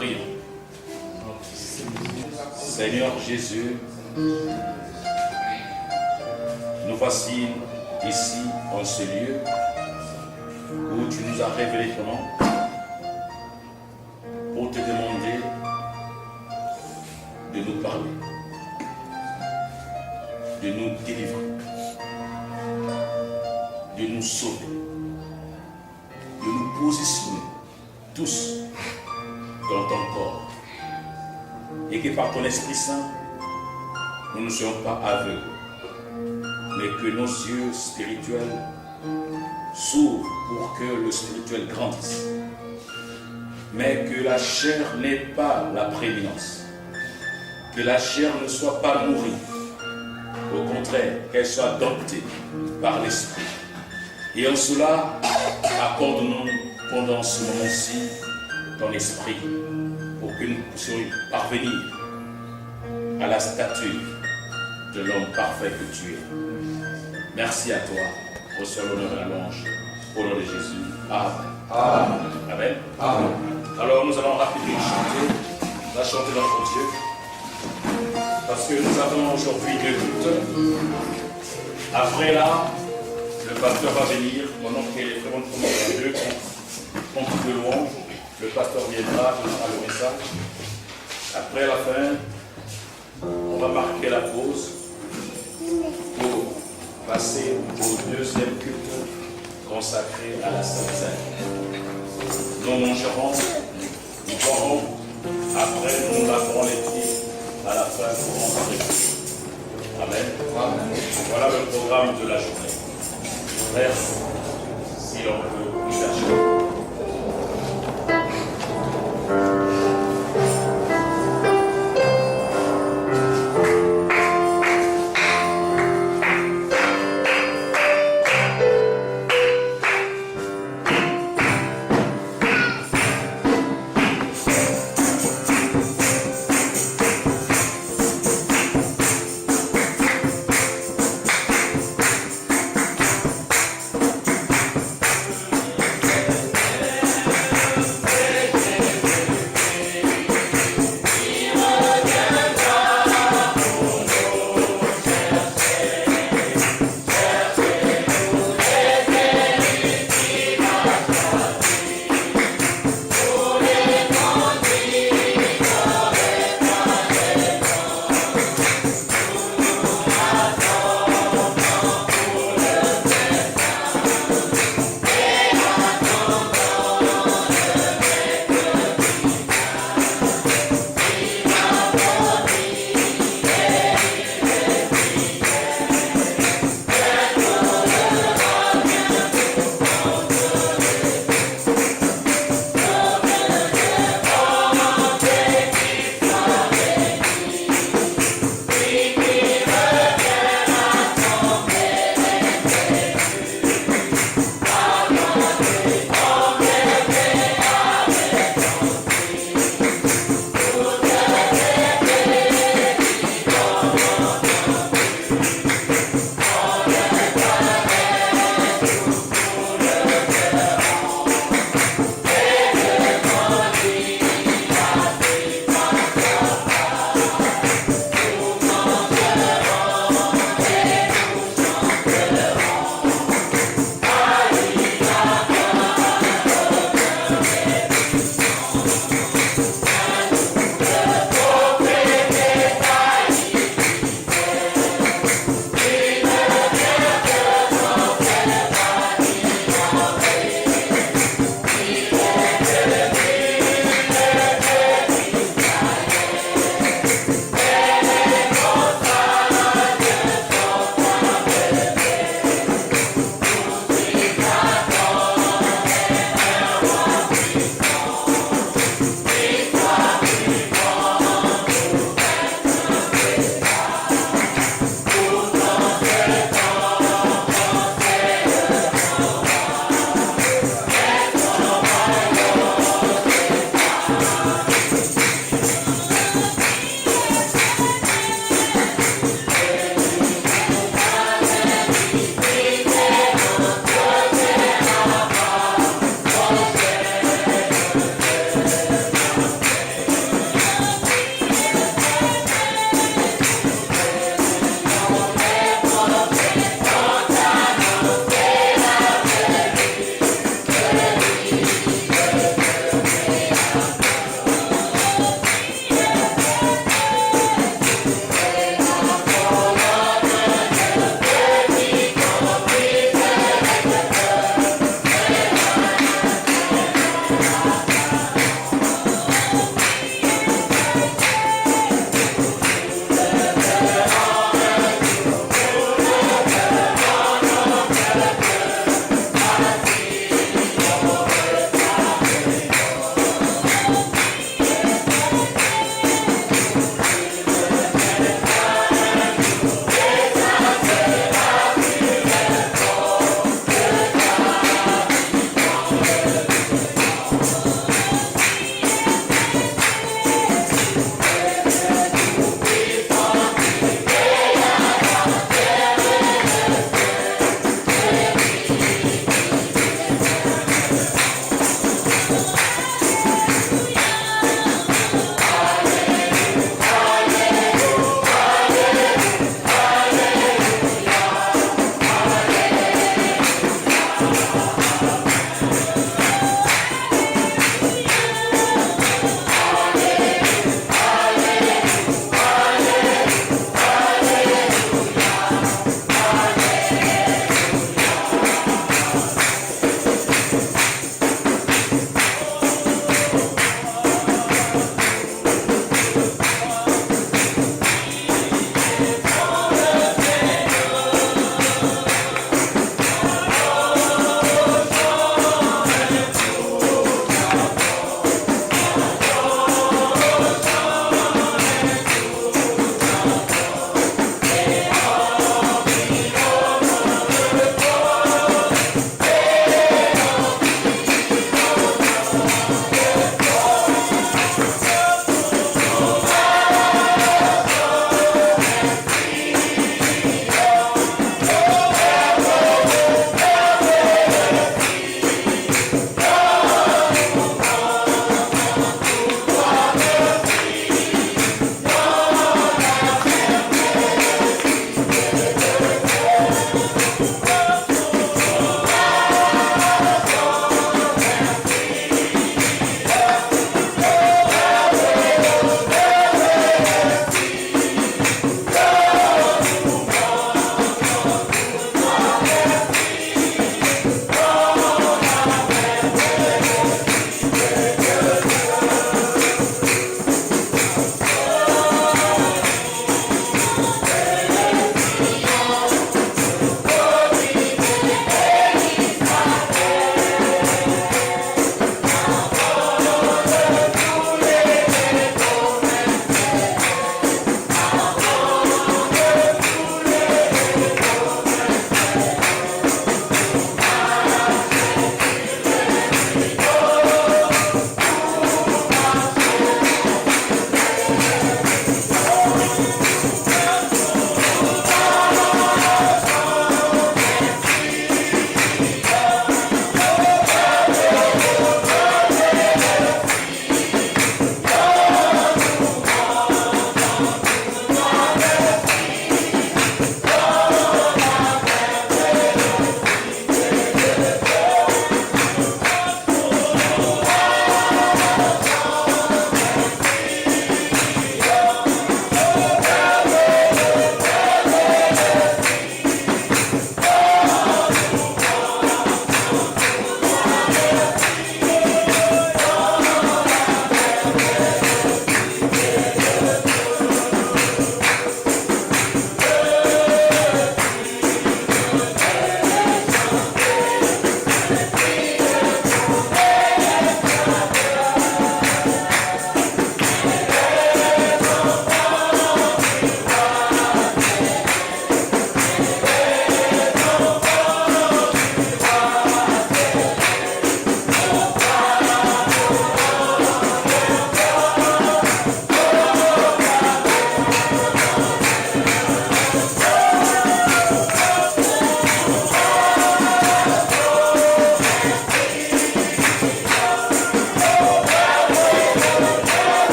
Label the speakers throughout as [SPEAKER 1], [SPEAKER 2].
[SPEAKER 1] Prions. Seigneur Jésus, nous voici ici, en ce lieu, où tu nous as révélé ton nom, pour te demander de nous parler, de nous délivrer, de nous sauver, de nous positionner tous dans ton corps, et que par ton Esprit Saint, nous ne soyons pas aveugles, mais que nos yeux spirituels s'ouvrent pour que le spirituel grandisse, mais que la chair n'ait pas la prééminence, que la chair ne soit pas nourrie, au contraire, qu'elle soit domptée par l'Esprit. Et en cela, accorde-nous pendant ce moment-ci ton esprit, pour que nous puissions parvenir à la stature de l'homme parfait que tu es. Merci à toi. Reçois l'honneur et la louange. Au nom de Jésus. Amen. Amen. Amen. Amen. Alors nous allons rapidement chanter. On va chanter notre Dieu. Parce que nous avons aujourd'hui deux cultes. Après là, le pasteur va venir. Pendant que les frères vont commencer deux comptes de louange. Le pasteur viendra, donnera le message. Après la fin, on va marquer la pause pour passer au deuxième culte consacré à la Sainte Seine. Nous mangerons, nous boirons, après nous laverons les pieds à la fin pour rentrer. Amen. Amen. Voilà le programme de la journée. Frère, si l'on peut nous acheter.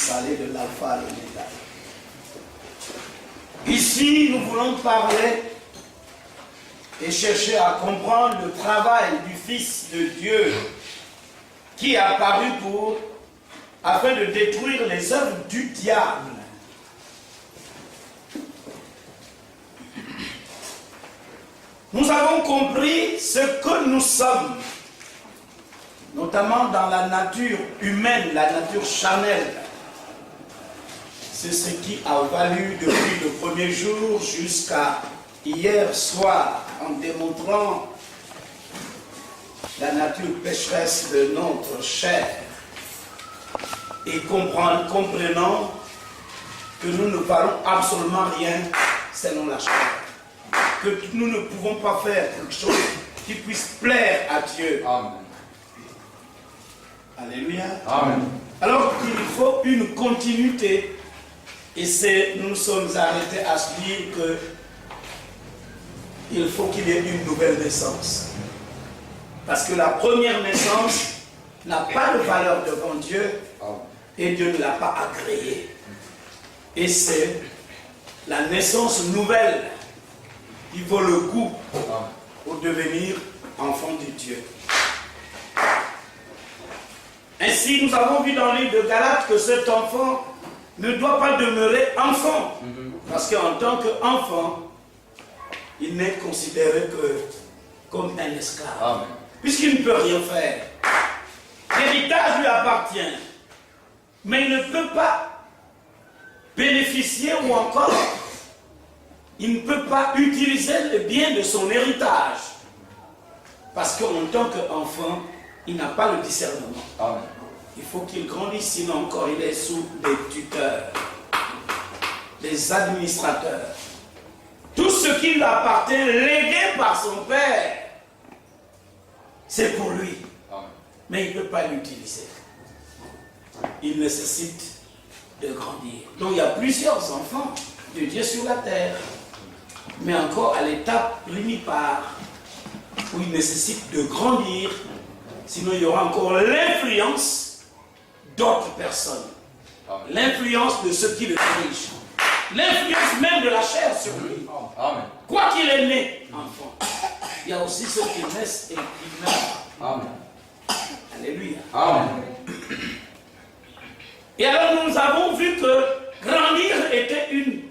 [SPEAKER 2] salé de l'alpha à l'oméga. Ici, nous voulons parler et chercher à comprendre le travail du Fils de Dieu qui est apparu afin de détruire les œuvres du diable. Nous avons compris ce que nous sommes, notamment dans la nature humaine, la nature charnelle. C'est ce qui a valu depuis le premier jour jusqu'à hier soir, en démontrant la nature pécheresse de notre chair et comprenant que nous ne valons absolument rien selon la chair, que nous ne pouvons pas faire quelque chose qui puisse plaire à Dieu.
[SPEAKER 3] Amen.
[SPEAKER 2] Alléluia.
[SPEAKER 3] Amen.
[SPEAKER 2] Alors il faut une continuité, et nous nous sommes arrêtés à se dire que il faut qu'il y ait une nouvelle naissance. Parce que la première naissance n'a pas de valeur devant Dieu et Dieu ne l'a pas agréée. Et c'est la naissance nouvelle qui vaut le coup pour devenir enfant de Dieu. Ainsi, nous avons vu dans le livre de Galates que cet enfant ne doit pas demeurer enfant. Parce qu'en tant qu'enfant, il n'est considéré que comme un esclave.
[SPEAKER 3] Amen.
[SPEAKER 2] Puisqu'il ne peut rien faire. L'héritage lui appartient. Mais il ne peut pas bénéficier ou encore, il ne peut pas utiliser le bien de son héritage. Parce qu'en tant qu'enfant, il n'a pas le discernement.
[SPEAKER 3] Amen.
[SPEAKER 2] Il faut qu'il grandisse, sinon encore il est sous des tuteurs, des administrateurs. Tout ce qui lui appartient, légué par son père, c'est pour lui.
[SPEAKER 3] Amen.
[SPEAKER 2] Mais il ne peut pas l'utiliser. Il nécessite de grandir. Donc il y a plusieurs enfants de Dieu sur la terre, mais encore à l'étape primipare, où il nécessite de grandir, sinon il y aura encore l'influence d'autres personnes, l'influence de ceux qui le dirigent, l'influence même de la chair sur lui.
[SPEAKER 3] Amen.
[SPEAKER 2] Quoi qu'il est né enfant, il y a aussi ceux qui naissent et qui meurent.
[SPEAKER 3] Amen.
[SPEAKER 2] Alléluia.
[SPEAKER 3] Amen.
[SPEAKER 2] Et alors nous avons vu que grandir était une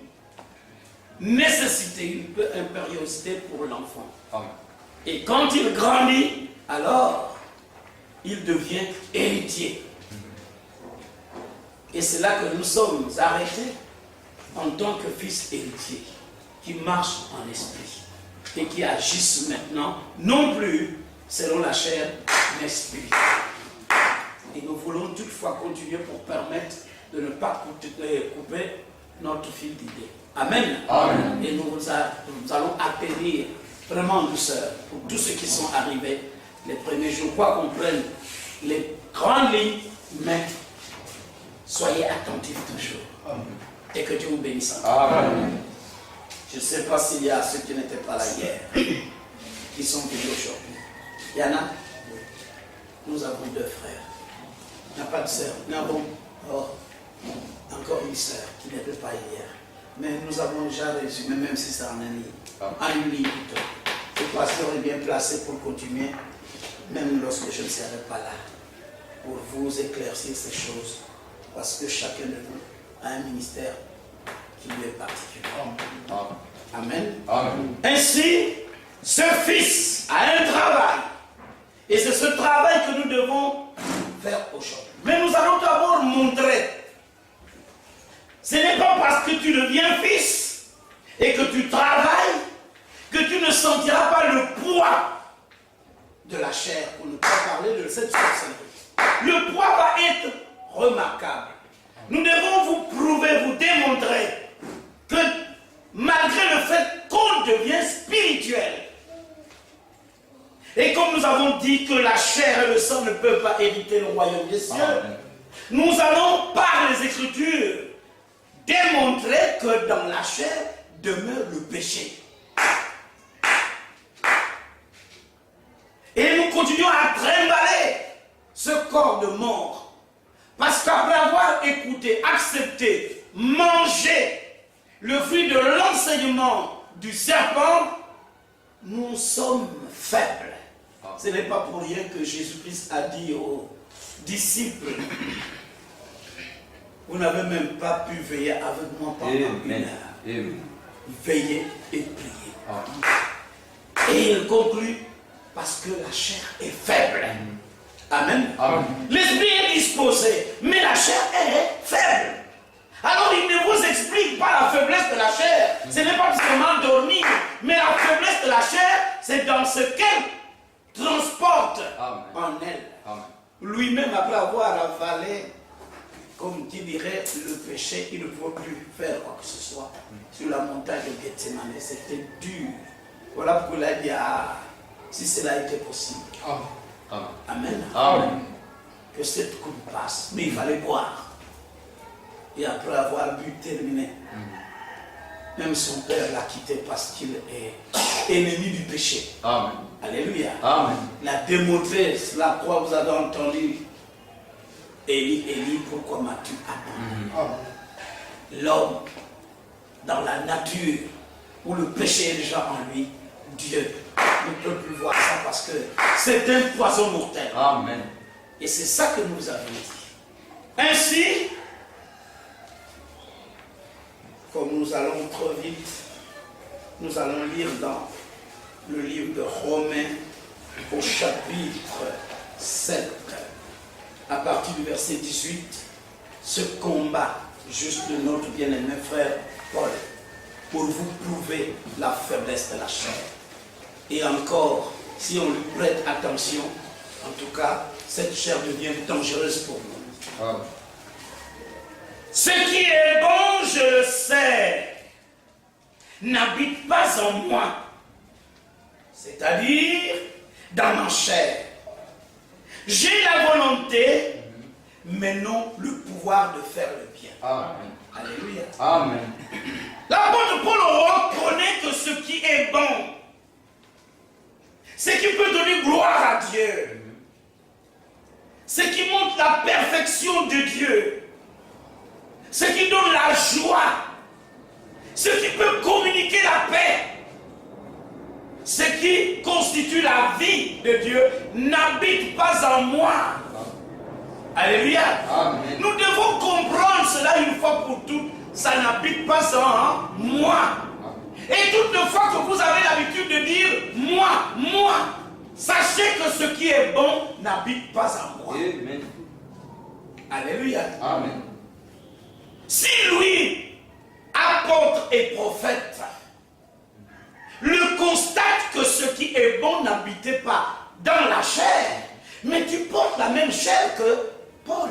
[SPEAKER 2] nécessité, une impériosité pour l'enfant.
[SPEAKER 3] Amen.
[SPEAKER 2] Et quand il grandit, alors il devient héritier. Et c'est là que nous sommes arrêtés en tant que fils héritier, qui marchent en esprit et qui agissent maintenant, non plus selon la chair, mais spirituelle. Et nous voulons toutefois continuer pour permettre de ne pas couper notre fil d'idée. Amen.
[SPEAKER 3] Amen.
[SPEAKER 2] Et nous allons appeler vraiment en douceur pour tous ceux qui sont arrivés les premiers jours, quoi qu'on prenne les grandes lignes, mais soyez attentifs toujours. Amen. Et que Dieu vous bénisse encore.
[SPEAKER 3] Amen.
[SPEAKER 2] Je ne sais pas s'il y a ceux qui n'étaient pas là hier, qui sont venus aujourd'hui. Il y en a. Nous avons 2 frères. Il n'y a pas de sœur. Nous avons encore une sœur qui n'était pas hier. Mais nous avons déjà résumé, même si c'est en une ligne. Le pasteur est bien placé pour continuer, même lorsque je ne serai pas là, pour vous éclaircir ces choses. Parce que chacun de nous a un ministère qui lui est particulier. Amen.
[SPEAKER 3] Amen.
[SPEAKER 2] Ainsi, ce fils a un travail. Et c'est ce travail que nous devons faire aujourd'hui. Mais nous allons d'abord montrer. Ce n'est pas parce que tu deviens fils et que tu travailles que tu ne sentiras pas le poids de la chair, pour ne pas parler de cette sorcellerie. Le poids va être remarquable. Nous devons vous prouver, vous démontrer que malgré le fait qu'on devient spirituel, et comme nous avons dit que la chair et le sang ne peuvent pas hériter le royaume des cieux, nous allons par les Écritures démontrer que dans la chair demeure le péché. Et nous continuons à trimballer ce corps de mort. Parce qu'après avoir écouter, accepter, manger le fruit de l'enseignement du serpent, nous sommes faibles. Ce n'est pas pour rien que Jésus-Christ a dit aux disciples, vous n'avez même pas pu veiller avec moi pendant une heure. Veillez et priez. Et il conclut, parce que la chair est faible. Amen. L'esprit est disposé, mais la chair est faible. Alors il ne vous explique pas la faiblesse de la chair. Ce n'est pas seulement dormir, mais la faiblesse de la chair, c'est dans ce qu'elle transporte en elle. Lui-même, après avoir avalé, comme qui dirait, le péché, il ne pouvait plus faire quoi que ce soit. Sur la montagne de Gethsemane, c'était dur. Voilà pourquoi il a dit, si cela était possible. Amen. Que cette coupe passe. Mais il fallait boire. Et après avoir bu, terminé. Même son père l'a quitté parce qu'il est ennemi du péché. Alléluia. Il a démontré sur la croix, vous avez entendu. Élie, Élie, pourquoi m'as-tu abandonné? L'homme, dans la nature, où le péché est déjà en lui, Dieu ne peut plus voir ça parce que c'est un poison mortel. Et c'est ça que nous avons dit. Ainsi, comme nous allons trop vite, nous allons lire dans le livre de Romains au chapitre 7, à partir du verset 18, ce combat juste de notre bien-aimé frère Paul, pour vous prouver la faiblesse de la chair. Et encore, si on lui prête attention, en tout cas, cette chair devient dangereuse pour nous. Ce qui est bon, je le sais, n'habite pas en moi, c'est-à-dire dans ma chair. J'ai la volonté, mais non le pouvoir de faire le bien. Alléluia. L'apôtre Paul reconnaît que ce qui est bon, ce qui peut donner gloire à Dieu, ce qui montre la perfection de Dieu, ce qui donne la joie, ce qui peut communiquer la paix, ce qui constitue la vie de Dieu, n'habite pas en moi. Alléluia. Nous devons comprendre cela une fois pour toutes. Ça n'habite pas en moi. Et toutefois que vous avez l'habitude de dire moi, sachez que ce qui est bon n'habite pas en moi. Alléluia. Si lui, apôtre et prophète, le constate que ce qui est bon n'habitait pas dans la chair, mais tu portes la même chair que Paul.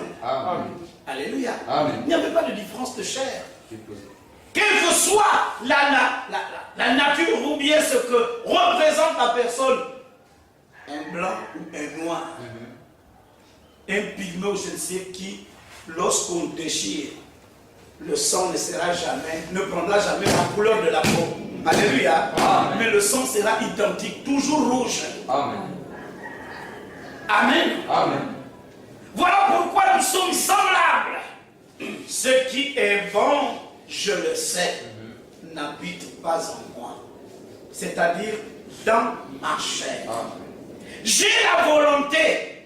[SPEAKER 2] Alléluia. Il n'y avait pas de différence de chair. Quelle que soit la nature ou bien ce que représente la personne, un blanc ou un noir, un pygmée ou je ne sais qui, lorsqu'on déchire, le sang ne prendra jamais la couleur de la peau. Alléluia. Mais le sang sera identique, toujours rouge. Amen. Voilà pourquoi nous sommes semblables. Ce qui est bon, je le sais, n'habite pas en moi. C'est-à-dire dans ma chair. J'ai la volonté.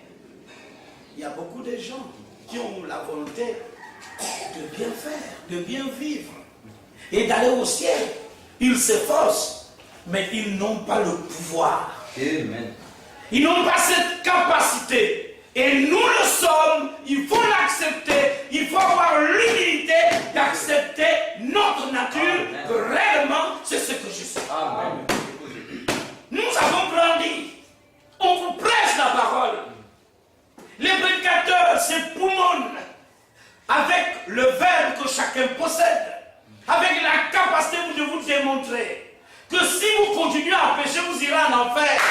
[SPEAKER 2] Il y a beaucoup de gens qui ont la volonté de bien faire, de bien vivre et d'aller au ciel. Ils s'efforcent, mais ils n'ont pas le pouvoir. Ils n'ont pas cette capacité. Et nous le sommes, il faut l'accepter, il faut avoir l'humilité d'accepter notre nature, que réellement c'est ce que je suis. Nous avons grandi, on vous prêche la parole. Les prédicateurs s'époumonnent avec le verbe que chacun possède, avec la capacité de vous démontrer que si vous continuez à pécher, vous irez en enfer.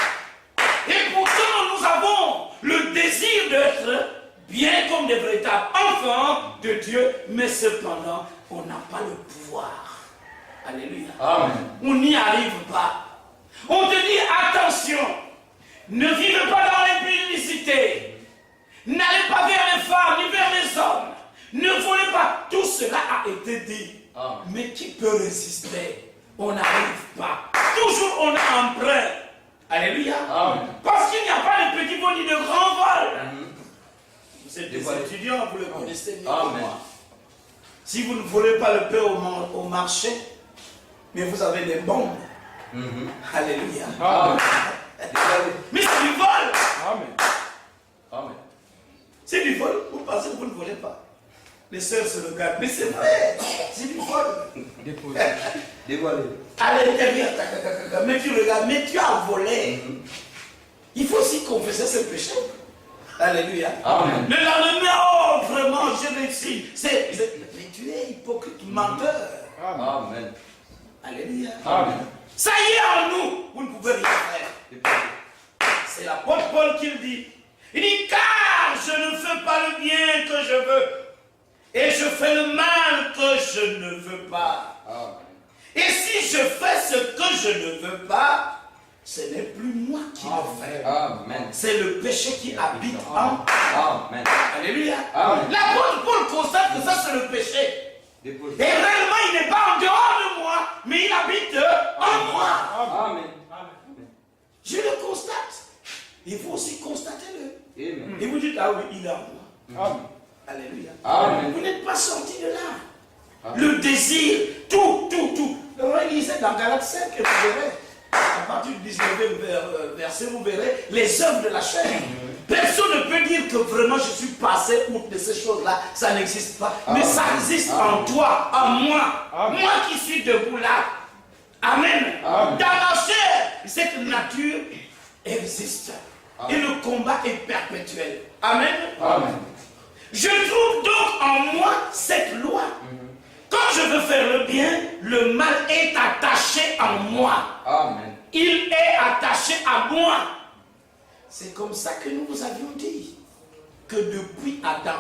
[SPEAKER 2] Et pourtant, nous avons le désir d'être bien comme des véritables enfants de Dieu, mais cependant, on n'a pas le pouvoir. Alléluia. On n'y arrive pas. On te dit, attention, ne vivez pas dans l'impudicité. N'allez pas vers les femmes, ni vers les hommes. Ne volez cela a été dit.
[SPEAKER 3] Amen.
[SPEAKER 2] Mais qui peut résister? On n'arrive pas. Toujours on a un prêt. Alléluia.
[SPEAKER 3] Amen.
[SPEAKER 2] Parce qu'il n'y a pas de petit vol ni de grand vol. Vous êtes des
[SPEAKER 3] Voilà.
[SPEAKER 2] étudiants, vous le connaissez mieux que
[SPEAKER 3] Amen.
[SPEAKER 2] moi. Si vous ne volez pas le pain au marché, mais vous avez des bombes. Alléluia.
[SPEAKER 3] Amen.
[SPEAKER 2] Mais c'est du vol.
[SPEAKER 4] Amen.
[SPEAKER 3] Amen.
[SPEAKER 2] C'est du vol. Vous pensez que vous ne volez pas. Les sœurs se regardent. Mais c'est vrai. C'est du vol.
[SPEAKER 4] Déposé.
[SPEAKER 3] Dévoilé.
[SPEAKER 2] À l'intérieur, mais tu regardes, mais tu as volé. Il faut aussi confesser ce péché. Alléluia.
[SPEAKER 3] Amen.
[SPEAKER 2] Le lendemain, oh, vraiment, je réussis. Mais tu es hypocrite, menteur.
[SPEAKER 3] Amen.
[SPEAKER 2] Alléluia.
[SPEAKER 3] Amen.
[SPEAKER 2] Ça y est en nous, vous ne pouvez rien faire.
[SPEAKER 3] Déposé.
[SPEAKER 2] C'est l'apôtre Paul qui le dit. Il dit, car je ne fais pas le bien que je veux, et je fais le mal que je ne veux pas.
[SPEAKER 3] Amen.
[SPEAKER 2] Et si je fais ce que je ne veux pas, ce n'est plus moi qui le fais.
[SPEAKER 3] Amen.
[SPEAKER 2] C'est le péché qui habite en.
[SPEAKER 3] Amen.
[SPEAKER 2] Alléluia.
[SPEAKER 3] Amen.
[SPEAKER 2] L'apôtre Paul constate que ça c'est le péché.
[SPEAKER 3] Déposé.
[SPEAKER 2] Et réellement il n'est pas en dehors de moi, mais il habite en moi.
[SPEAKER 3] Amen.
[SPEAKER 2] Je le constate. Il faut aussi constater-le.
[SPEAKER 3] Amen.
[SPEAKER 2] Et vous dites, ah oui, il est en moi.
[SPEAKER 4] Amen.
[SPEAKER 2] Alléluia.
[SPEAKER 3] Amen.
[SPEAKER 2] Vous n'êtes pas sorti de là.
[SPEAKER 3] Amen.
[SPEAKER 2] Le désir, tout. Relisez dans Galates 5 et vous verrez. À partir du 19e verset, vous verrez les œuvres de la chair. Personne ne peut dire que vraiment je suis passé outre de ces choses-là. Ça n'existe pas. Mais ça existe en toi, en moi.
[SPEAKER 4] Amen.
[SPEAKER 2] Moi qui suis debout là. Amen.
[SPEAKER 3] Amen.
[SPEAKER 2] Dans la chair, cette nature existe.
[SPEAKER 3] Amen.
[SPEAKER 2] Et le combat est perpétuel. Amen.
[SPEAKER 3] Amen.
[SPEAKER 2] Je trouve donc en moi cette loi. Quand je veux faire le bien, le mal est attaché en moi.
[SPEAKER 3] Amen.
[SPEAKER 2] Il est attaché à moi. C'est comme ça que nous vous avions dit. Que depuis Adam,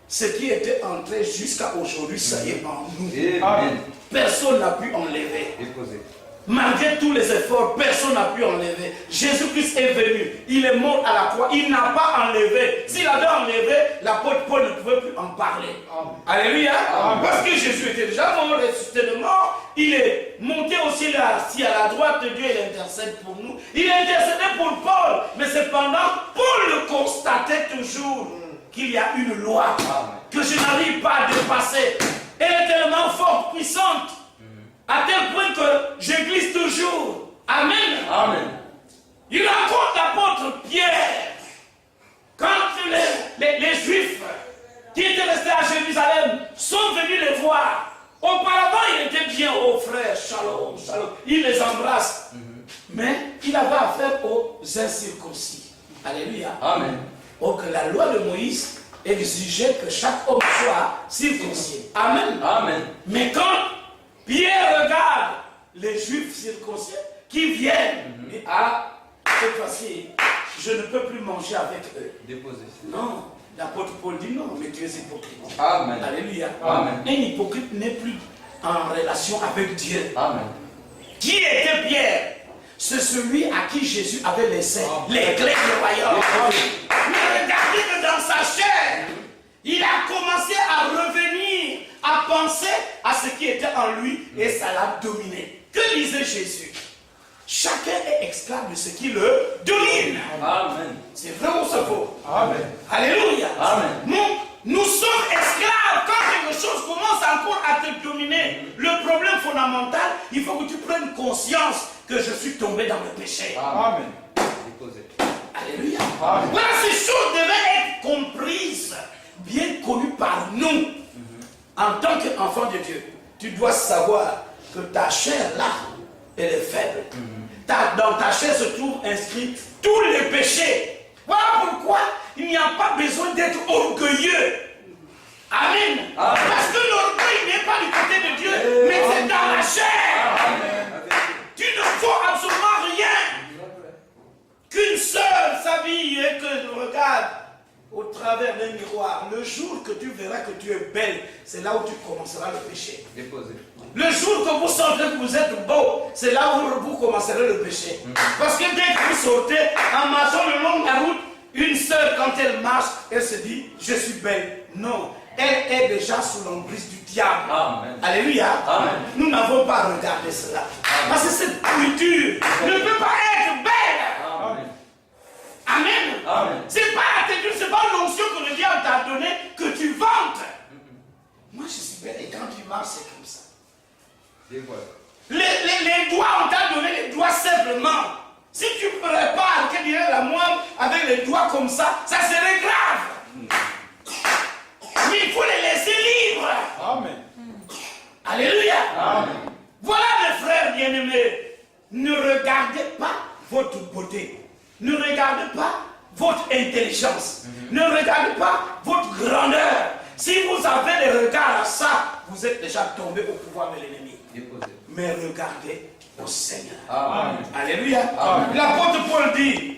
[SPEAKER 2] ce qui était entré jusqu'à aujourd'hui, ça y est en nous.
[SPEAKER 3] Amen.
[SPEAKER 2] Personne n'a pu enlever.
[SPEAKER 3] Déposé.
[SPEAKER 2] Malgré tous les efforts, personne n'a pu enlever. Jésus-Christ est venu, il est mort à la croix, il n'a pas enlevé. S'il avait enlevé, l'apôtre Paul ne pouvait plus en parler. Alléluia. Parce que Jésus était déjà mort, ressuscité de mort, il est monté au ciel assis à la droite de Dieu, il intercède pour nous. Il intercédait pour Paul, mais cependant, Paul le constatait toujours qu'il y a une loi que je n'arrive pas à dépasser. Elle est tellement forte, puissante, à tel point que je glisse toujours. Amen.
[SPEAKER 3] Amen.
[SPEAKER 2] Il raconte l'apôtre Pierre. Quand les Juifs qui étaient restés à Jérusalem sont venus les voir. Auparavant, il était bien, oh frère, shalom, shalom. Il les embrasse. Mais il avait affaire aux incirconcis. Alléluia.
[SPEAKER 3] Amen.
[SPEAKER 2] Oh, que la loi de Moïse exigeait que chaque homme soit circoncis. Amen.
[SPEAKER 3] Amen.
[SPEAKER 2] Mais quand Pierre regarde les Juifs circoncis qui viennent, et cette fois-ci, je ne peux plus manger avec eux.
[SPEAKER 3] Déposé.
[SPEAKER 2] Non, l'apôtre Paul dit non, mais tu es hypocrite.
[SPEAKER 3] Amen.
[SPEAKER 2] Alléluia.
[SPEAKER 3] Amen.
[SPEAKER 2] Un hypocrite n'est plus en relation avec Dieu.
[SPEAKER 3] Amen.
[SPEAKER 2] Qui était Pierre? C'est celui à qui Jésus avait laissé les clés du royaume. Mais regardez que dans sa chair, il a commencé à revenir, à penser à ce qui était en lui et ça l'a dominé. Que disait Jésus? Chacun est esclave de ce qui le domine.
[SPEAKER 3] Amen.
[SPEAKER 2] C'est vrai ou c'est faux?
[SPEAKER 4] Amen.
[SPEAKER 2] Alléluia.
[SPEAKER 3] Amen.
[SPEAKER 2] Nous sommes esclaves. Quand quelque chose commence encore à te dominer, le problème fondamental, il faut que tu prennes conscience que je suis tombé dans le péché.
[SPEAKER 4] Amen.
[SPEAKER 3] Déposé.
[SPEAKER 2] Alléluia.
[SPEAKER 4] Amen.
[SPEAKER 2] Voilà, ces choses devaient être comprises, bien connues par nous. En tant qu'enfant de Dieu, tu dois savoir que ta chair là, elle est faible. Dans ta chair se trouvent inscrits tous les péchés. Voilà pourquoi il n'y a pas besoin d'être orgueilleux. Amen. Parce que l'orgueil n'est pas du côté de Dieu, mais c'est dans la chair. Tu ne faut absolument rien. Qu'une seule s'habille et que regarde au travers d'un miroir. Le jour que tu verras que tu es belle, c'est là où tu commenceras le péché.
[SPEAKER 3] Déposé.
[SPEAKER 2] Le jour que vous sentez que vous êtes beau, c'est là où vous commencerez le péché. Parce que dès que vous sortez, en marchant le long de la route, une sœur, quand elle marche, elle se dit, je suis belle. Non, elle est déjà sous l'emprise du diable.
[SPEAKER 3] Amen.
[SPEAKER 2] Alléluia.
[SPEAKER 3] Amen.
[SPEAKER 2] Nous n'avons pas regardé cela. Parce que cette pourriture ne peut pas être belle.
[SPEAKER 3] Amen.
[SPEAKER 2] Amen.
[SPEAKER 3] Amen.
[SPEAKER 2] C'est pas c'est pas l'onction que le diable t'a donné que tu vantes. Moi je suis belle et quand tu marches c'est comme ça. Les doigts, on t'a donné les doigts simplement. Si tu prépares, que dirait la moine, avec les doigts comme ça serait grave. Mais il faut les laisser libres.
[SPEAKER 4] Amen.
[SPEAKER 2] Alléluia.
[SPEAKER 3] Amen.
[SPEAKER 2] Voilà mes frères bien-aimés. Ne regardez pas votre beauté. Ne regardez pas votre intelligence. Ne regardez pas votre grandeur. Si vous avez les regards à ça, vous êtes déjà tombé au pouvoir de l'ennemi. Mais regardez au Seigneur.
[SPEAKER 3] Amen.
[SPEAKER 2] Alléluia.
[SPEAKER 3] Amen.
[SPEAKER 2] L'apôtre Paul dit,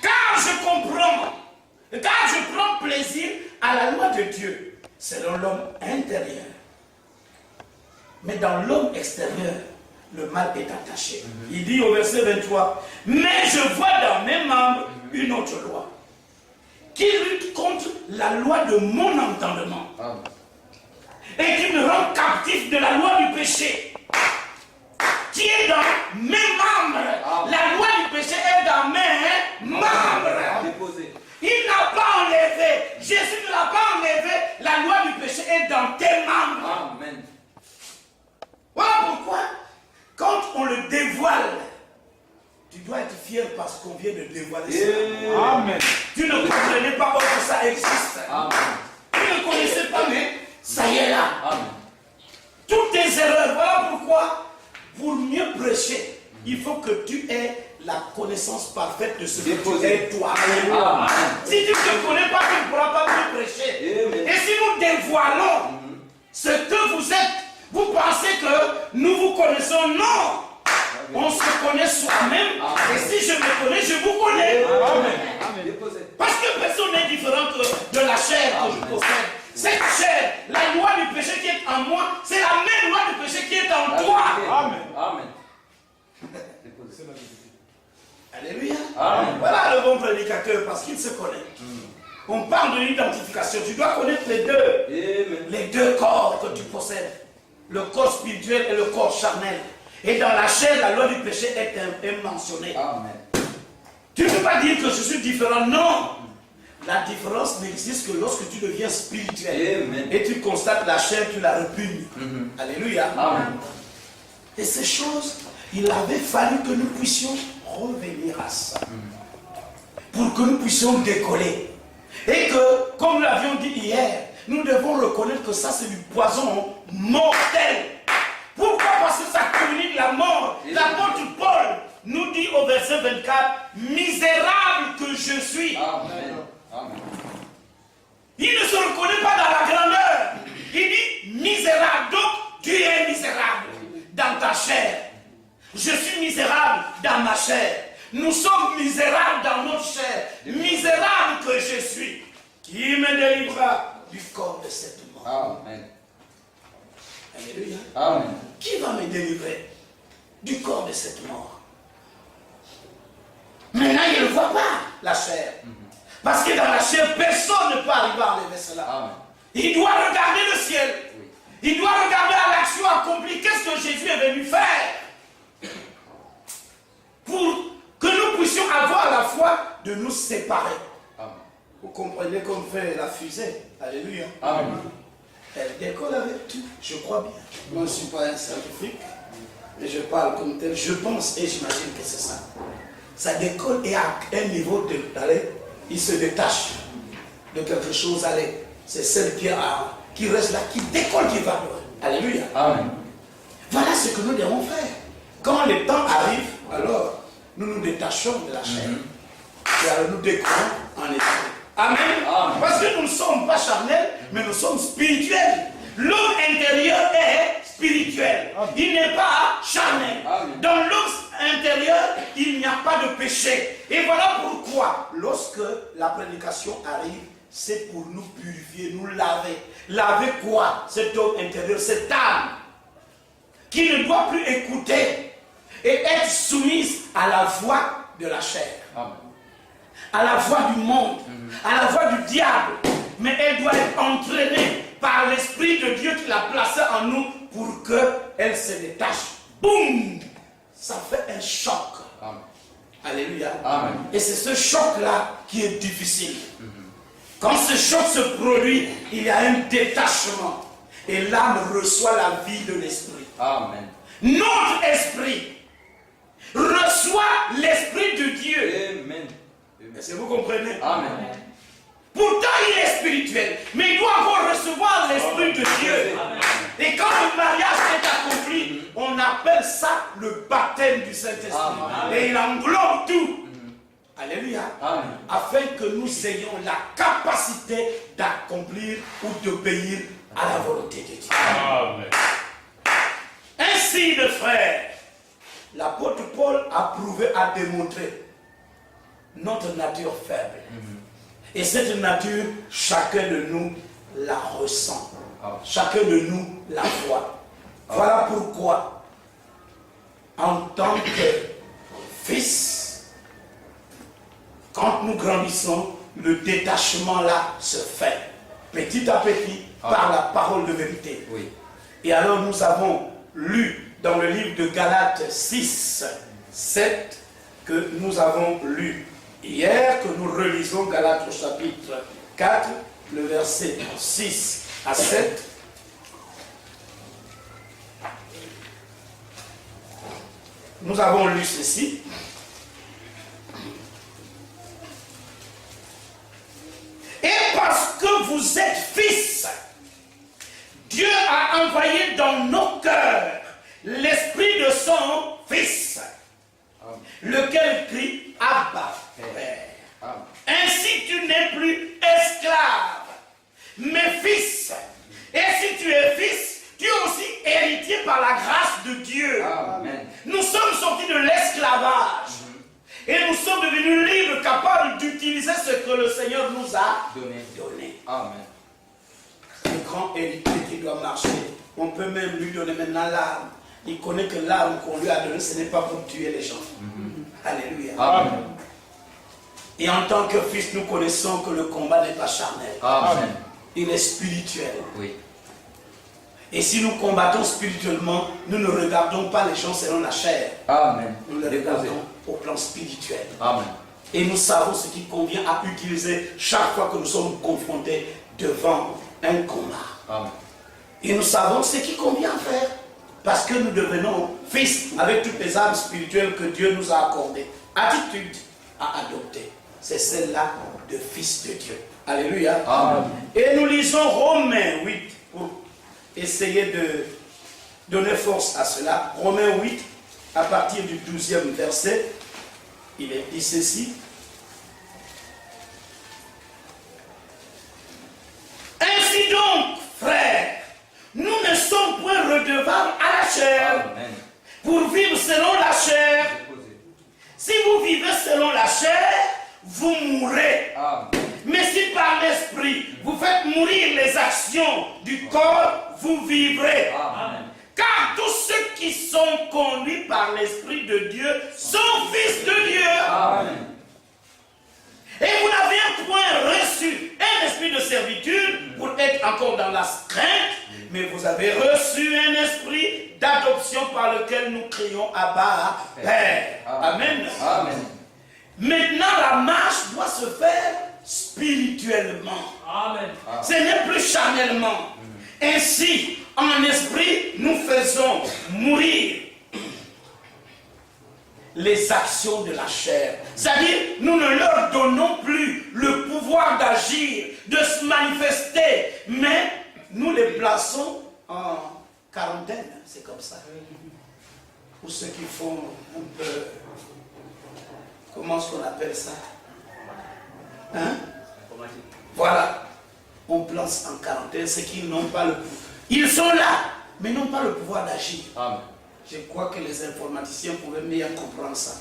[SPEAKER 2] quand je comprends, quand je prends plaisir à la loi de Dieu, c'est dans l'homme intérieur. Mais dans l'homme extérieur, le mal est attaché. Il dit au verset 23, mais je vois dans mes membres une autre loi qui lutte contre la loi de mon entendement.
[SPEAKER 3] Amen.
[SPEAKER 2] Et qui me rend captif de la loi du péché, qui est dans mes membres.
[SPEAKER 3] Amen.
[SPEAKER 2] La loi du péché est dans mes membres.
[SPEAKER 3] Déposé.
[SPEAKER 2] Il n'a pas enlevé, Jésus ne l'a pas enlevé, la loi du péché est dans tes membres.
[SPEAKER 3] Amen.
[SPEAKER 2] Voilà pourquoi, quand on le dévoile, tu dois être fier parce qu'on vient de dévoiler ça.
[SPEAKER 4] Amen.
[SPEAKER 2] Tu ne comprenais pas que ça existe.
[SPEAKER 3] Amen.
[SPEAKER 2] Tu ne connaissais pas, mais ça y est là.
[SPEAKER 3] Amen.
[SPEAKER 2] Toutes tes erreurs, voilà pourquoi, pour mieux prêcher, il faut que tu aies la connaissance parfaite de ce que tu es toi-même.
[SPEAKER 3] Amen.
[SPEAKER 2] Si tu ne te connais pas, tu ne pourras pas mieux prêcher.
[SPEAKER 3] Amen.
[SPEAKER 2] Et si nous dévoilons ce que vous êtes, vous pensez que nous vous connaissons? Non. On se connaît soi-même. Et si je me connais, je vous connais.
[SPEAKER 4] Amen.
[SPEAKER 3] Déposé.
[SPEAKER 2] Parce que personne n'est différent de la chair que je possède. Cette chair, la loi du péché qui est en moi, c'est la même loi du péché qui est en toi.
[SPEAKER 4] Amen.
[SPEAKER 3] Amen. Déposé.
[SPEAKER 2] Alléluia.
[SPEAKER 3] Amen.
[SPEAKER 2] Voilà le bon prédicateur parce qu'il se connaît. On parle de l'identification. Tu dois connaître les deux.
[SPEAKER 3] Amen.
[SPEAKER 2] Les deux corps que tu possèdes. Le corps spirituel et le corps charnel. Et dans la chair, la loi du péché est mentionnée.
[SPEAKER 3] Amen.
[SPEAKER 2] Tu ne peux pas dire que je suis différent. Non. La différence n'existe que lorsque tu deviens spirituel.
[SPEAKER 3] Amen.
[SPEAKER 2] Et tu constates la chair, tu la repugnes. Alléluia.
[SPEAKER 3] Amen.
[SPEAKER 2] Et ces choses, il avait fallu que nous puissions revenir à ça. Pour que nous puissions décoller. Et que, comme nous l'avions dit hier, nous devons reconnaître que ça c'est du poison mortel. Pourquoi? Parce que ça communique la mort. L'apôtre Paul nous dit au verset 24, misérable que je suis.
[SPEAKER 3] Amen. Amen.
[SPEAKER 2] Il ne se reconnaît pas dans la grandeur. Il dit misérable. Donc tu es misérable dans ta chair. Je suis misérable dans ma chair. Nous sommes misérables dans notre chair. Misérable que je suis. Qui me délivra du corps de cette mort?
[SPEAKER 3] Amen.
[SPEAKER 2] Alléluia.
[SPEAKER 3] Amen.
[SPEAKER 2] Qui va me délivrer du corps de cette mort? Maintenant, il ne voit pas la chair. Parce que dans la chair, personne ne peut arriver à enlever cela.
[SPEAKER 3] Amen.
[SPEAKER 2] Il doit regarder le ciel.
[SPEAKER 3] Oui.
[SPEAKER 2] Il doit regarder à l'action accomplie. Qu'est-ce que Jésus est venu faire? Pour que nous puissions avoir la foi de nous séparer.
[SPEAKER 3] Amen.
[SPEAKER 2] Vous comprenez comme fait la fusée. Alléluia.
[SPEAKER 3] Amen.
[SPEAKER 2] Elle décolle avec tout, je crois bien. Moi, je ne suis pas un scientifique, mais je parle comme tel. Je pense et j'imagine que c'est ça. Ça décolle et à un niveau d'aller, il se détache de quelque chose. Allez, c'est celle qui reste là, qui décolle, qui va loin. Alléluia.
[SPEAKER 3] Amen.
[SPEAKER 2] Voilà ce que nous devons faire. Quand le temps arrive, alors nous nous détachons de la chair. Et alors nous décollons en esprit. Amen.
[SPEAKER 3] Amen.
[SPEAKER 2] Parce que nous ne sommes pas charnels, mais nous sommes spirituels. L'homme intérieur est spirituel. Il n'est pas charnel.
[SPEAKER 3] Amen.
[SPEAKER 2] Dans l'homme intérieur, il n'y a pas de péché. Et voilà pourquoi, lorsque la prédication arrive, c'est pour nous purifier, nous laver. Laver quoi? Cet homme intérieur, cette âme qui ne doit plus écouter et être soumise à la voix de la chair.
[SPEAKER 3] Amen.
[SPEAKER 2] À la voix du monde, à la voix du diable. mais elle doit être entraînée par l'Esprit de Dieu qui l'a placée en nous pour qu'elle se détache. Boum! Ça fait un choc.
[SPEAKER 3] Amen.
[SPEAKER 2] Alléluia.
[SPEAKER 3] Amen.
[SPEAKER 2] Et c'est ce choc-là qui est difficile. Quand ce choc se produit, il y a un détachement. Et l'âme reçoit la vie de l'esprit.
[SPEAKER 3] Amen.
[SPEAKER 2] Notre esprit reçoit l'esprit de Dieu.
[SPEAKER 3] Amen.
[SPEAKER 2] Est-ce que vous comprenez?
[SPEAKER 3] Amen.
[SPEAKER 2] Pourtant, il est spirituel, mais il doit encore recevoir l'esprit de Dieu. Et quand le mariage est accompli, on appelle ça le baptême du Saint-Esprit. Et il englobe tout. Alléluia.
[SPEAKER 3] Amen.
[SPEAKER 2] Afin que nous ayons la capacité d'accomplir ou d'obéir à la volonté de Dieu.
[SPEAKER 1] Amen.
[SPEAKER 2] Ainsi, le frère, l'apôtre Paul a prouvé, a démontré notre nature faible. Et cette nature, chacun de nous la ressent. Chacun de nous la voit. Voilà pourquoi, en tant que fils, quand nous grandissons, le détachement là se fait petit à petit par la parole de vérité.
[SPEAKER 3] Oui.
[SPEAKER 2] Et alors nous avons lu dans le livre de Galates 6, 7, que nous avons lu hier, que nous relisons Galates au chapitre 4, le verset 6 à 7. Nous avons lu ceci. Et parce que vous êtes fils, Dieu a envoyé dans nos cœurs l'esprit de son fils, lequel crie Abba, Père. Ainsi tu n'es plus esclave, mais fils. Et si tu es fils, tu es aussi héritier par la grâce de Dieu.
[SPEAKER 3] Amen.
[SPEAKER 2] Nous sommes sortis de l'esclavage. Et nous sommes devenus libres, capables d'utiliser ce que le Seigneur nous a donné.
[SPEAKER 3] Amen.
[SPEAKER 2] Le grand héritier qui doit marcher, on peut même lui donner maintenant l'arme. Il connaît que l'arme qu'on lui a donnée, ce n'est pas pour tuer les gens. Alléluia.
[SPEAKER 3] Amen.
[SPEAKER 2] Et en tant que fils, nous connaissons que le combat n'est pas charnel.
[SPEAKER 3] Amen.
[SPEAKER 2] Il est spirituel.
[SPEAKER 3] Oui.
[SPEAKER 2] Et si nous combattons spirituellement, nous ne regardons pas les gens selon la chair.
[SPEAKER 3] Amen.
[SPEAKER 2] Nous les regardons au plan spirituel.
[SPEAKER 3] Amen.
[SPEAKER 2] Et nous savons ce qui convient à utiliser chaque fois que nous sommes confrontés devant un combat.
[SPEAKER 3] Amen.
[SPEAKER 2] Et nous savons ce qui convient à faire. Parce que nous devenons fils avec toutes les armes spirituelles que Dieu nous a accordées. Attitude à adopter, c'est celle-là de fils de Dieu. Alléluia.
[SPEAKER 3] Amen.
[SPEAKER 2] Et nous lisons Romains 8 pour essayer de donner force à cela. Romains 8, à partir du 12e verset, il est dit ceci. Ainsi donc, frères, nous ne sommes point redevables à la chair
[SPEAKER 3] Amen.
[SPEAKER 2] pour vivre selon la chair. Si vous vivez selon la chair, vous mourrez.
[SPEAKER 3] Amen.
[SPEAKER 2] Mais si par l'esprit, vous faites mourir les actions du corps, vous vivrez.
[SPEAKER 3] Amen.
[SPEAKER 2] Car tous ceux qui sont conduits par l'Esprit de Dieu sont fils de Dieu.
[SPEAKER 3] Amen.
[SPEAKER 2] Et vous n'avez point reçu un esprit de servitude pour être encore dans la crainte, mais vous avez reçu un esprit d'adoption par lequel nous crions Abba, Père. Amen.
[SPEAKER 3] Amen.
[SPEAKER 2] Maintenant, la marche doit se faire spirituellement.
[SPEAKER 4] Amen.
[SPEAKER 2] Ce n'est plus charnellement. Ainsi, en esprit, nous faisons mourir les actions de la chair. C'est-à-dire, nous ne leur donnons plus le pouvoir d'agir, de se manifester, mais nous les plaçons en quarantaine. C'est comme ça. Pour ceux qui font un peu... Comment est-ce qu'on appelle ça? Hein? Voilà. On place en quarantaine ceux qui n'ont pas le pouvoir. Ils sont là, mais n'ont pas le pouvoir d'agir.
[SPEAKER 3] Amen.
[SPEAKER 2] Je crois que les informaticiens pouvaient mieux comprendre ça.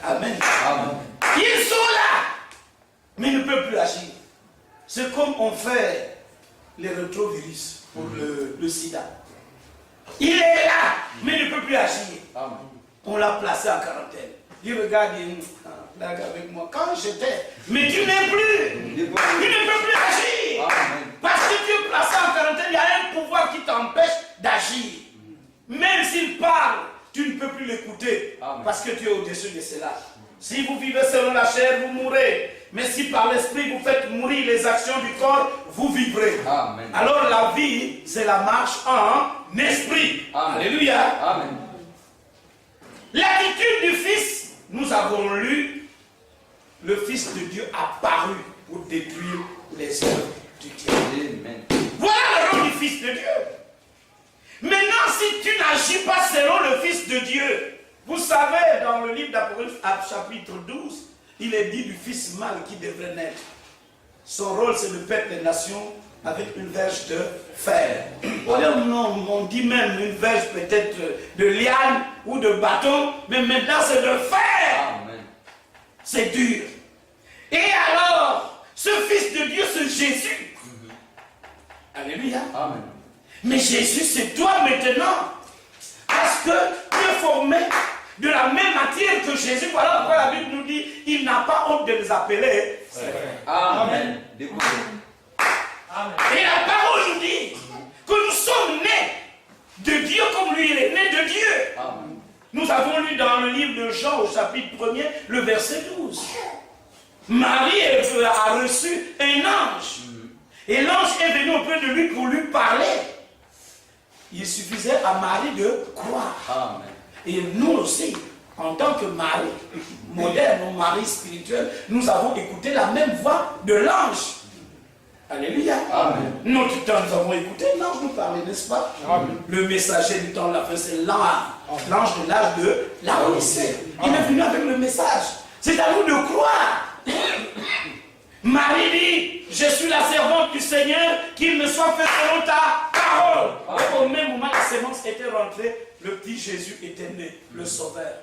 [SPEAKER 2] Amen.
[SPEAKER 3] Amen.
[SPEAKER 2] Ils sont là, mais ils ne peuvent plus agir. C'est comme on fait les rétrovirus pour le sida. Il est là, mais il ne peut plus agir.
[SPEAKER 3] Amen.
[SPEAKER 2] On l'a placé en quarantaine. Il regarde, il dit, blague avec moi. Quand j'étais, mais tu n'es plus. Si vous vivez selon la chair, vous mourrez. Mais si par l'esprit vous faites mourir les actions du corps, vous vivrez.
[SPEAKER 3] Amen.
[SPEAKER 2] Alors la vie, c'est la marche en esprit.
[SPEAKER 3] Amen.
[SPEAKER 2] Alléluia.
[SPEAKER 3] Amen.
[SPEAKER 2] L'attitude du Fils, nous avons lu, le Fils de Dieu a paru pour détruire les œuvres du diable.
[SPEAKER 3] Amen.
[SPEAKER 2] Voilà le rôle du Fils de Dieu. Maintenant, si tu n'agis pas selon le Fils de Dieu, vous savez, dans le livre d'Apocalypse, chapitre 12, il est dit du Fils mâle qui devrait naître. Son rôle, c'est de perdre les nations avec une verge de fer. On dit même une verge peut-être de liane ou de bâton, mais maintenant c'est de fer.
[SPEAKER 3] Amen.
[SPEAKER 2] C'est dur. Et alors, ce Fils de Dieu, c'est Jésus. Alléluia.
[SPEAKER 3] Amen.
[SPEAKER 2] Mais Jésus, c'est toi maintenant. Parce que tu es formé de la même matière que Jésus. Voilà pourquoi la Bible nous dit, il n'a pas honte de les appeler frères.
[SPEAKER 3] Amen. Déposé.
[SPEAKER 2] Et la parole nous dit que nous sommes nés de Dieu comme lui, il est né de Dieu.
[SPEAKER 3] Amen.
[SPEAKER 2] Nous avons lu dans le livre de Jean, au chapitre 1er, le verset 12. Marie a reçu un ange. Et l'ange est venu auprès de lui pour lui parler. Il suffisait à Marie de croire.
[SPEAKER 3] Amen.
[SPEAKER 2] Et nous aussi, en tant que mari moderne ou mari spirituel, nous avons écouté la même voix de l'ange. Alléluia.
[SPEAKER 3] Amen.
[SPEAKER 2] Notre temps, nous avons écouté l'ange nous parler, n'est-ce pas? Amen. Le messager du temps de la fin, c'est l'ange de l'âge de la Odyssée. Il est venu avec le message. C'est à nous de croire. Marie dit, je suis la servante du Seigneur, qu'il me soit fait selon ta parole. Et au même moment, la sémence était rentrée, le petit Jésus était né, le Sauveur.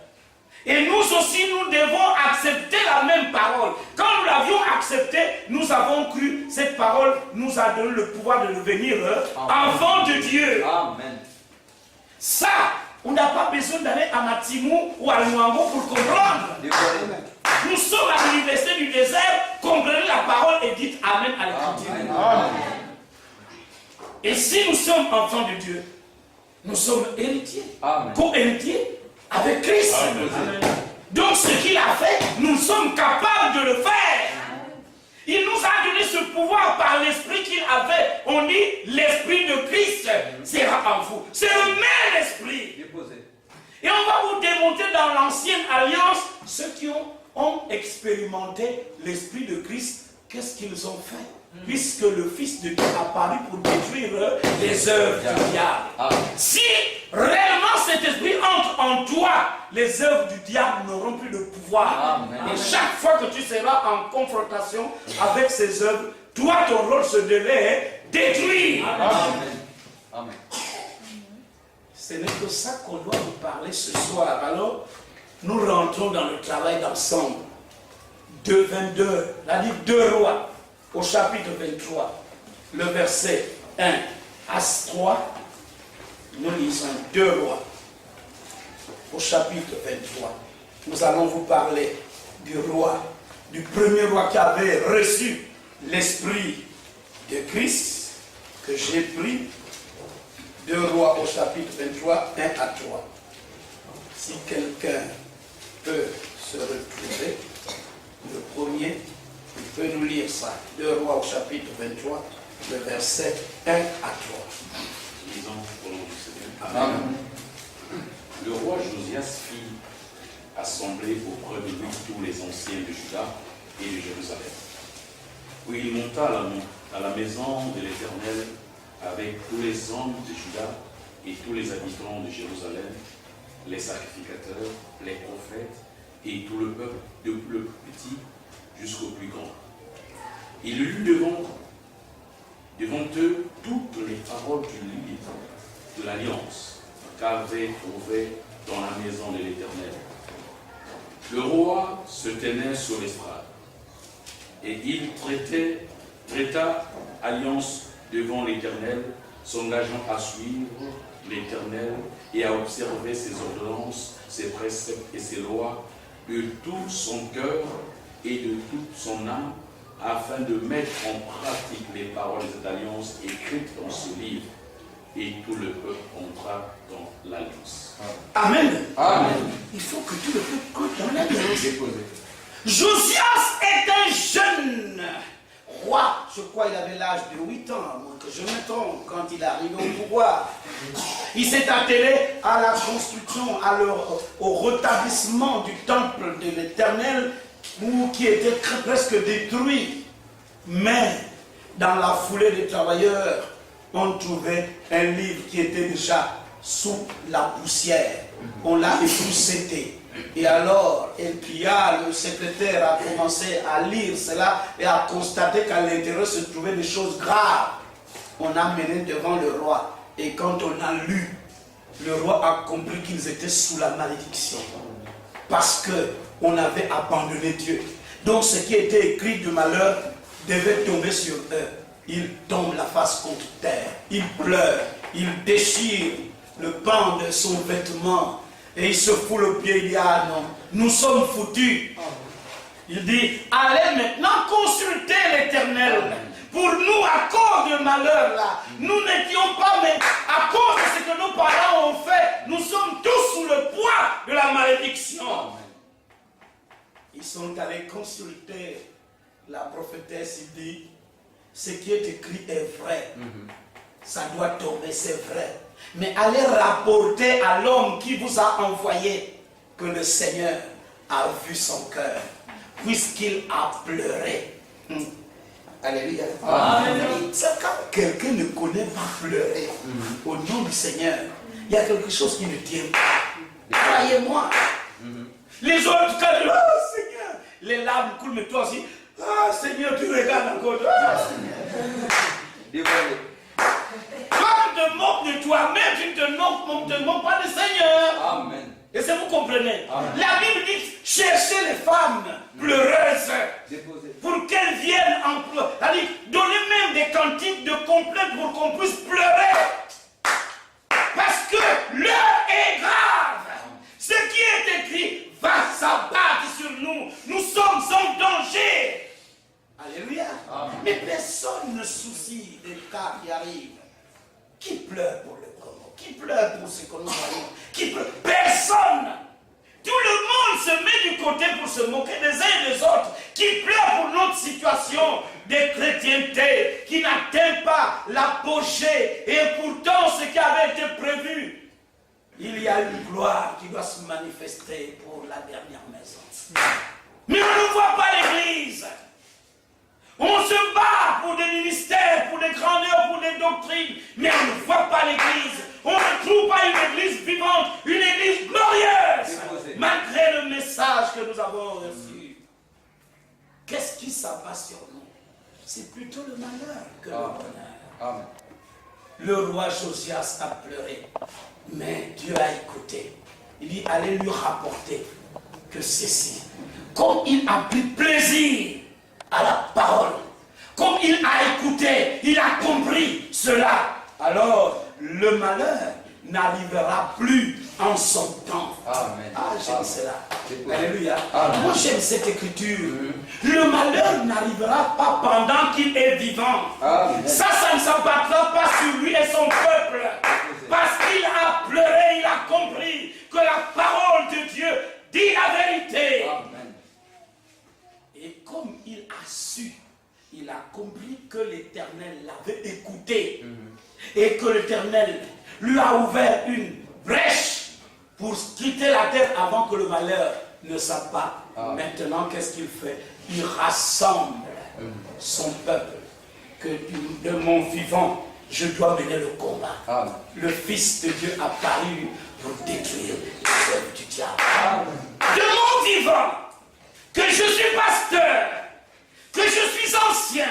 [SPEAKER 2] Et nous aussi, nous devons accepter la même parole. Quand nous l'avions acceptée, nous avons cru, cette parole nous a donné le pouvoir de devenir enfants de Dieu.
[SPEAKER 3] Amen.
[SPEAKER 2] Ça, on n'a pas besoin d'aller à Matimou ou à Luango pour comprendre.
[SPEAKER 3] Déposé.
[SPEAKER 2] Nous sommes à l'université du désert, comprenez la parole et dites Amen à l'écriture.
[SPEAKER 3] Amen.
[SPEAKER 2] Et si nous sommes enfants de Dieu, nous sommes héritiers,
[SPEAKER 3] Amen.
[SPEAKER 2] co-héritiers avec Christ.
[SPEAKER 1] Amen.
[SPEAKER 2] Donc ce qu'il a fait, nous sommes capables de le faire. Il nous a donné ce pouvoir par l'esprit qu'il avait. On dit l'esprit de Christ sera en vous. C'est le même esprit.
[SPEAKER 3] Déposé.
[SPEAKER 2] Et on va vous démontrer dans l'ancienne alliance ceux qui ont expérimenté l'esprit de Christ, qu'est-ce qu'ils ont fait? Puisque le Fils de Dieu a paru pour détruire les œuvres du diable.
[SPEAKER 3] Amen.
[SPEAKER 2] Si réellement cet esprit entre en toi, les œuvres du diable n'auront plus de pouvoir.
[SPEAKER 3] Amen.
[SPEAKER 2] Et chaque fois que tu seras en confrontation avec ces œuvres, toi, ton rôle se devait détruire.
[SPEAKER 3] Amen. Amen.
[SPEAKER 2] Ce n'est que ça qu'on doit vous parler ce soir. Alors, nous rentrons dans le travail d'ensemble. 2:22, la livre 2 Rois, au chapitre 23, le verset 1 à 3. Nous lisons 2 Rois, au chapitre 23. Nous allons vous parler du roi, du premier roi qui avait reçu l'esprit de Christ, que j'ai pris. 2 Rois au chapitre 23, 1 à 3. Si quelqu'un peut se retrouver, le premier, il peut nous lire ça. 2 Rois au chapitre 23, le verset 1 à 3.
[SPEAKER 1] Lisons au nom du Seigneur.
[SPEAKER 3] Amen.
[SPEAKER 1] Le roi Josias fit assembler auprès de lui tous les anciens de Juda et de Jérusalem. Puis il monta à la maison de l'Éternel avec tous les hommes de Juda et tous les habitants de Jérusalem, les sacrificateurs, les prophètes et tout le peuple, depuis le plus petit jusqu'au plus grand. Il lut devant eux toutes les paroles du livre de l'Alliance qu'avait trouvé dans la maison de l'Éternel. Le roi se tenait sur l'estrade et il traita alliance devant l'Éternel, s'engageant à suivre l'Éternel et à observer ses ordonnances, ses préceptes et ses lois de tout son cœur et de toute son âme, afin de mettre en pratique les paroles de cette alliance écrites dans ce livre. Et tout le peuple entra dans l'alliance.
[SPEAKER 2] Amen.
[SPEAKER 3] Amen.
[SPEAKER 2] Il faut que tout le peuple entre dans l'alliance.
[SPEAKER 3] Déposé.
[SPEAKER 2] Josias est un jeune roi. Je crois qu'il avait l'âge de 8 ans, à moins que je me trompe, quand il est arrivé au pouvoir. Il s'est attelé à la construction, au rétablissement du temple de l'Éternel, qui était presque détruit. Mais dans la foulée des travailleurs, on trouvait un livre qui était déjà sous la poussière. On l'a époussé. Et alors, Elkia, le secrétaire, a commencé à lire cela et a constaté qu'à l'intérieur se trouvaient des choses graves. On a mené devant le roi. Et quand on a lu, le roi a compris qu'ils étaient sous la malédiction. Parce qu'on avait abandonné Dieu. Donc ce qui était écrit de malheur devait tomber sur eux. Ils tombent la face contre terre. Ils pleurent. Ils déchirent le pan de son vêtement. Et il se fout le pied, il dit, ah non, nous sommes foutus. Il dit, allez maintenant consulter l'Éternel. Pour nous, à cause de malheur là, nous n'étions pas, mais à cause de ce que nos parents ont fait, nous sommes tous sous le poids de la malédiction. Ils sont allés consulter la prophétesse, il dit, ce qui est écrit est vrai. Ça doit tomber, c'est vrai. Mais allez rapporter à l'homme qui vous a envoyé que le Seigneur a vu son cœur, puisqu'il a pleuré. Alléluia. Amen. C'est quand quelqu'un ne connaît pas pleurer au nom du Seigneur, il y a quelque chose qui ne tient pas. Croyez-moi. Les autres, quand oh Seigneur, les larmes coulent, mais toi aussi, ah Seigneur, tu regardes encore. Ah,
[SPEAKER 3] Dévoilé.
[SPEAKER 2] Toi, tu te moques de toi-même, tu ne te moques pas du Seigneur.
[SPEAKER 3] Amen.
[SPEAKER 2] Et ça, vous comprenez.
[SPEAKER 3] Amen.
[SPEAKER 2] La Bible dit, cherchez les femmes pleureuses
[SPEAKER 3] Déposé.
[SPEAKER 2] pour qu'elles viennent en pleurs. C'est-à-dire, donnez même des cantiques de complète pour qu'on puisse pleurer. Parce que l'heure est grave. Ce qui est écrit va s'abattre sur nous. Nous sommes en danger. Alléluia.
[SPEAKER 3] Amen.
[SPEAKER 2] Mais personne ne soucie des cas qui arrivent. Qui pleure pour le Congo? Qui pleure pour ce que nous voyons? Qui pleure? Personne. Tout le monde se met du côté pour se moquer des uns et des autres. Qui pleure pour notre situation de chrétienté qui n'atteint pas l'apogée. Et pourtant, ce qui avait été prévu, il y a une gloire qui doit se manifester pour la dernière maison. Mais on ne voit pas l'église. On se bat pour des ministères, pour des grandeurs, pour des doctrines, mais on ne voit pas l'église. On ne trouve pas une église vivante, une église glorieuse, malgré le message que nous avons reçu. Qu'est-ce qui s'abat sur nous? C'est plutôt le malheur que le bonheur.
[SPEAKER 3] Amen.
[SPEAKER 2] Le roi Josias a pleuré, mais Dieu a écouté. Il dit, allez lui rapporter que ceci, comme il a pris plaisir à la parole, comme il a écouté, il a compris cela, alors le malheur n'arrivera plus en son temps.
[SPEAKER 3] Amen.
[SPEAKER 2] Ah, j'aime cela.
[SPEAKER 3] Déposé.
[SPEAKER 2] Alléluia.
[SPEAKER 3] Amen.
[SPEAKER 2] Moi, j'aime cette écriture. Le malheur n'arrivera pas pendant qu'il est vivant.
[SPEAKER 3] Amen.
[SPEAKER 2] Ça ne s'abattra pas sur lui et son peuple. Parce qu'il a pleuré, il a compris que la parole de Dieu dit la vérité.
[SPEAKER 3] Amen.
[SPEAKER 2] Et comme il a su, il a compris que l'Éternel l'avait écouté. Et que l'Éternel lui a ouvert une brèche pour quitter la terre avant que le malheur ne s'abatte. Maintenant, qu'est-ce qu'il fait? Il rassemble son peuple. Que de mon vivant, je dois mener le combat.
[SPEAKER 3] Amen.
[SPEAKER 2] Le Fils de Dieu a paru pour détruire les œuvres du diable. De mon vivant, que je suis pasteur, que je suis ancien,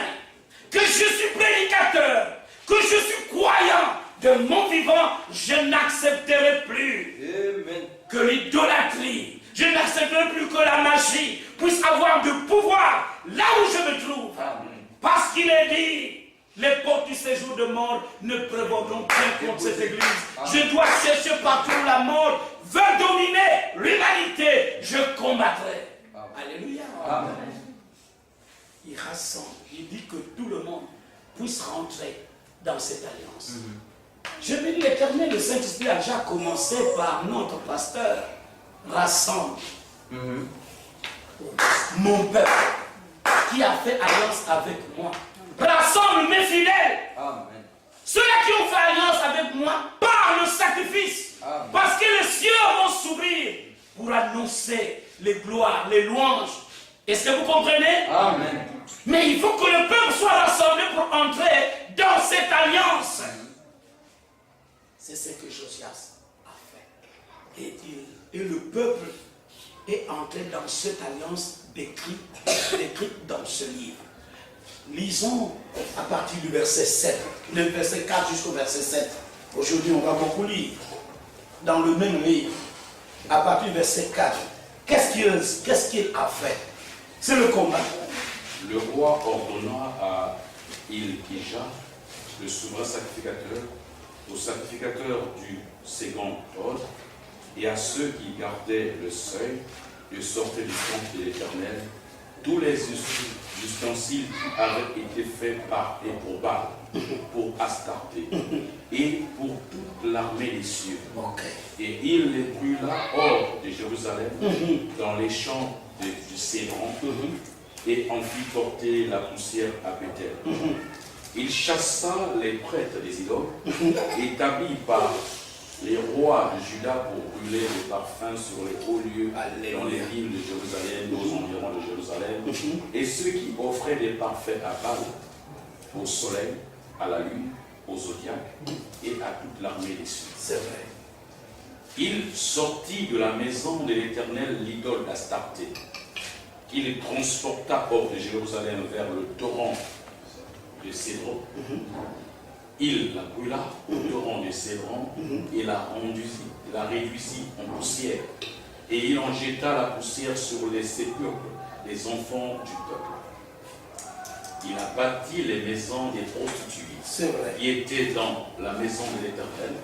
[SPEAKER 2] que je suis prédicateur, que je suis croyant, de mon vivant, je n'accepterai plus
[SPEAKER 3] Amen.
[SPEAKER 2] que l'idolâtrie, je n'accepterai plus que la magie puisse avoir de pouvoir là où je me trouve.
[SPEAKER 3] Amen.
[SPEAKER 2] Parce qu'il est dit, les portes du séjour de mort ne prévaudront point contre cette église. Je dois chercher partout où la mort veut dominer l'humanité. Je combattrai. Alléluia.
[SPEAKER 3] Amen.
[SPEAKER 2] Il rassemble, il dit que tout le monde puisse rentrer dans cette alliance. Je bénis l'Éternel, le Saint-Esprit a déjà commencé par notre pasteur. Rassemble mon peuple qui a fait alliance avec moi. Rassemble mes fidèles.
[SPEAKER 3] Amen.
[SPEAKER 2] Ceux-là qui ont fait alliance avec moi par le sacrifice.
[SPEAKER 3] Amen.
[SPEAKER 2] Parce que les cieux vont s'ouvrir pour annoncer les gloires, les louanges. Est-ce que vous comprenez?
[SPEAKER 3] Amen.
[SPEAKER 2] Mais il faut que le peuple soit rassemblé pour entrer dans cette alliance. C'est ce que Josias a fait. Et le peuple est entré dans cette alliance décrite dans ce livre. Lisons à partir du verset 7, le verset 4 jusqu'au verset 7. Aujourd'hui, on va beaucoup lire dans le même livre. À partir du verset 4, qu'est-ce qu'il a fait? C'est le combat.
[SPEAKER 1] Le roi ordonna à Hilkija, le souverain sacrificateur, aux sacrificateurs du second ordre et à ceux qui gardaient le seuil de sortir du temple de l'Éternel, tous les ustensiles qui avaient été faits par et pour Baal, pour Astarté et pour toute l'armée des cieux. Et il les brûla hors de Jérusalem, dans les champs du Cédron, et en fit porter la poussière à Bethel. Il chassa les prêtres des idoles, établis par les rois de Juda pour brûler les parfums sur les hauts lieux dans les villes de Jérusalem, aux environs de Jérusalem, et ceux qui offraient des parfums à Baal, au soleil, à la lune, au zodiaque et à toute l'armée des cieux.
[SPEAKER 2] C'est vrai.
[SPEAKER 1] Il sortit de la maison de l'Éternel l'idole d'Astarté, qu'il transporta hors de Jérusalem vers le torrent de Cédron. Il la brûla au torrent de Cédron et la réduisit en poussière. Et il en jeta la poussière sur les sépulcres des enfants du peuple. Il a bâti les maisons des prostituées qui étaient dans la maison de l'Éternel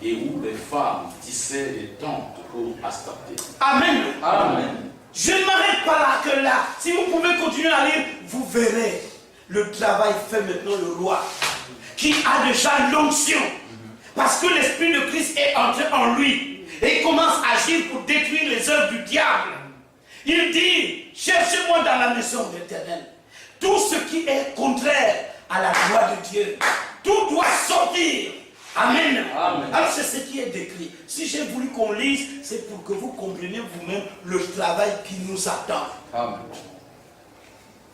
[SPEAKER 1] et où les femmes tissaient des tentes pour Astarté.
[SPEAKER 2] Amen.
[SPEAKER 3] Amen.
[SPEAKER 2] Je ne m'arrête pas là que là. Si vous pouvez continuer à lire, vous verrez le travail fait maintenant le roi, qui a déjà l'onction. Parce que l'Esprit de Christ est entré en lui et il commence à agir pour détruire les œuvres du diable. Il dit, cherchez-moi dans la maison de l'Éternel. Tout ce qui est contraire à la loi de Dieu, tout doit sortir. Amen.
[SPEAKER 3] Amen.
[SPEAKER 2] Alors c'est ce qui est décrit. Si j'ai voulu qu'on lise, c'est pour que vous compreniez vous-même le travail qui nous attend.
[SPEAKER 3] Amen.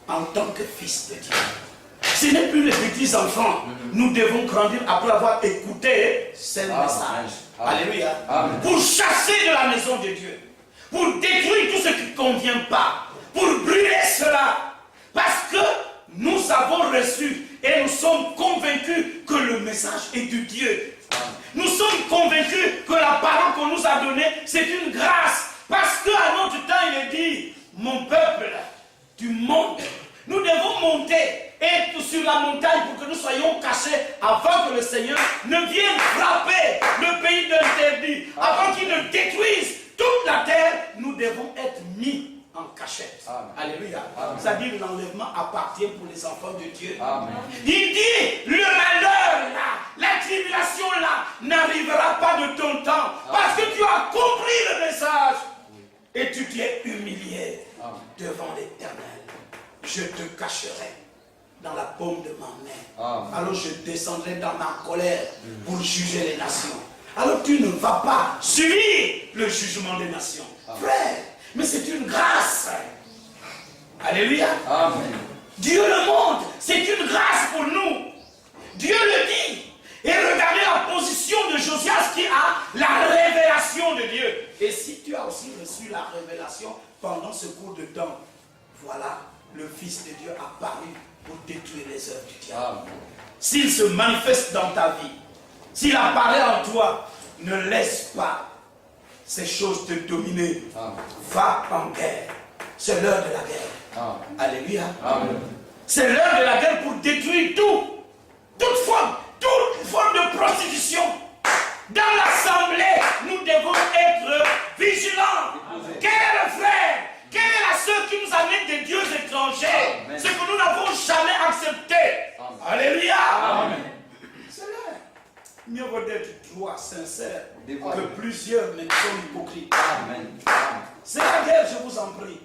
[SPEAKER 2] En tant que fils de Dieu. Ce n'est plus les petits enfants. Nous devons grandir après avoir écouté ce message. Alléluia.
[SPEAKER 3] Amen.
[SPEAKER 2] Pour chasser de la maison de Dieu. Pour détruire tout ce qui ne convient pas. Pour brûler cela. Parce que nous avons reçu et nous sommes convaincus que le message est de Dieu. Nous sommes convaincus que la parole qu'on nous a donnée, c'est une grâce. Parce qu'à notre temps, il est dit, mon peuple, tu montes. Nous devons monter et être sur la montagne pour que nous soyons cachés avant que le Seigneur ne vienne frapper le pays d'interdit. Avant qu'il ne détruise toute la terre, nous devons être mis en cachette.
[SPEAKER 3] Amen.
[SPEAKER 2] Alléluia.
[SPEAKER 3] Amen.
[SPEAKER 2] C'est-à-dire l'enlèvement appartient pour les enfants de Dieu.
[SPEAKER 3] Amen.
[SPEAKER 2] Il dit, le malheur là, la tribulation là, n'arrivera pas de ton temps. Parce que tu as compris le message. Et tu t'es humilié devant l'Éternel. Je te cacherai dans la paume de ma main. Alors je descendrai dans ma colère pour juger les nations. Alors tu ne vas pas subir le jugement des nations. Frère, mais c'est une grâce. Alléluia.
[SPEAKER 3] Amen.
[SPEAKER 2] Dieu le montre. C'est une grâce pour nous. Dieu le dit. Et regardez la position de Josias qui a la révélation de Dieu. Et si tu as aussi reçu la révélation pendant ce cours de temps, voilà, le Fils de Dieu apparu pour détruire les œuvres du diable. S'il se manifeste dans ta vie, s'il apparaît en toi, ne laisse pas ces choses te dominer. Va en guerre. C'est l'heure de la guerre. Alléluia. C'est l'heure de la guerre pour détruire tout. Toute forme de prostitution. Dans l'assemblée, nous devons être vigilants. Quel est le frère? Quelle est la sœur qui nous amène des dieux étrangers? Ce que nous n'avons jamais accepté. Alléluia. C'est l'heure. Mieux vaut d'être droit, sincère,
[SPEAKER 3] Dévoilé.
[SPEAKER 2] que plusieurs ne sont hypocrites.
[SPEAKER 3] Amen.
[SPEAKER 2] C'est la guerre, je vous en prie.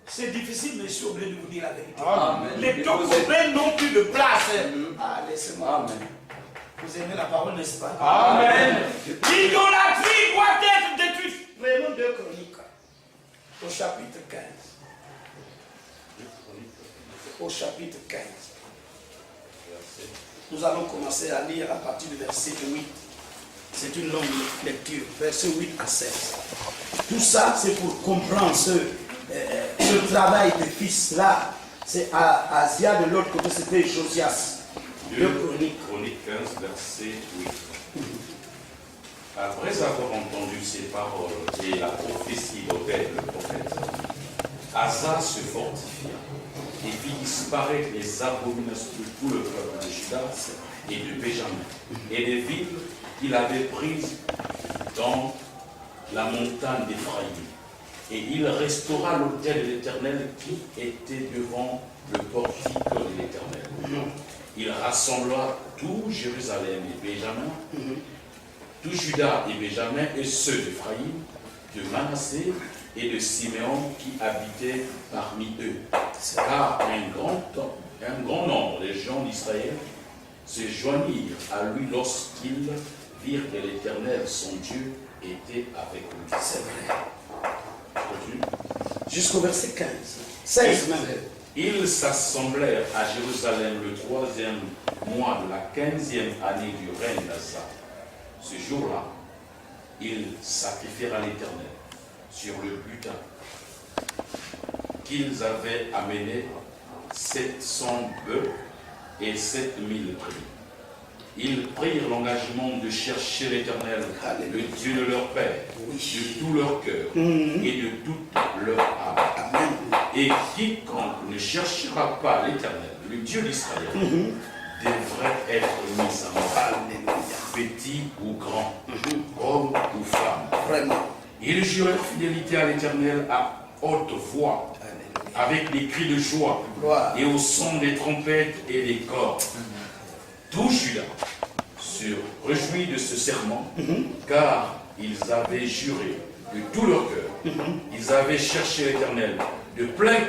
[SPEAKER 2] C'est difficile, mais je suis obligé de vous dire la vérité.
[SPEAKER 3] Amen.
[SPEAKER 2] Les Tokopés n'ont plus de place. Ah, laissez-moi.
[SPEAKER 3] Amen.
[SPEAKER 2] Vous aimez la parole, n'est-ce pas?
[SPEAKER 1] Amen.
[SPEAKER 2] L'idolâtrie doit être détruite. Prenons 2 Chroniques, au chapitre 15. Au chapitre 15. Nous allons commencer à lire à partir du verset 8. C'est une longue lecture, verset 8 à 16. Tout ça, c'est pour comprendre ce travail de fils-là. C'est Asia, de l'autre côté, c'était Josias. 2 Chroniques.
[SPEAKER 1] Chronique 15, verset 8. Après avoir entendu ces paroles et la prophétie d'Obed le prophète, Asa se fortifia et fit disparaître les abominations de tout le peuple de Juda et de Benjamin, et des villes qu'il avait prises dans la montagne d'Éphraïm. Et il restaura l'autel de l'Éternel qui était devant le portique de l'Éternel. Il rassembla tout Jérusalem et Benjamin, tout Juda et Benjamin, et ceux d'Éphraïm, de Manassé et de Siméon qui habitaient parmi eux. Car un grand nombre de gens d'Israël se joignirent à lui lorsqu'ils virent que l'Éternel, son Dieu, était avec lui.
[SPEAKER 2] C'est vrai.
[SPEAKER 1] Continue.
[SPEAKER 2] Jusqu'au verset 15. 16 même.
[SPEAKER 1] Ils s'assemblèrent à Jérusalem le 3e mois de la 15e année du règne d'Asa. Ce jour-là, ils sacrifièrent à l'Éternel sur le butin qu'ils avaient amené 700 bœufs et 7000 brebis. Ils prirent l'engagement de chercher l'Éternel, le Dieu de leur père, de tout leur cœur et de toute leur âme. Et quiconque ne cherchera pas l'Éternel, le Dieu d'Israël, devrait être mis à mort, petit ou grand, homme ou femme.
[SPEAKER 2] Vraiment.
[SPEAKER 1] Ils jurèrent fidélité à l'Éternel à haute voix, avec des cris de joie et au son des trompettes et des cordes. Tout Juda se réjouit de ce serment, car ils avaient juré de tout leur cœur. Ils avaient cherché l'Éternel de plein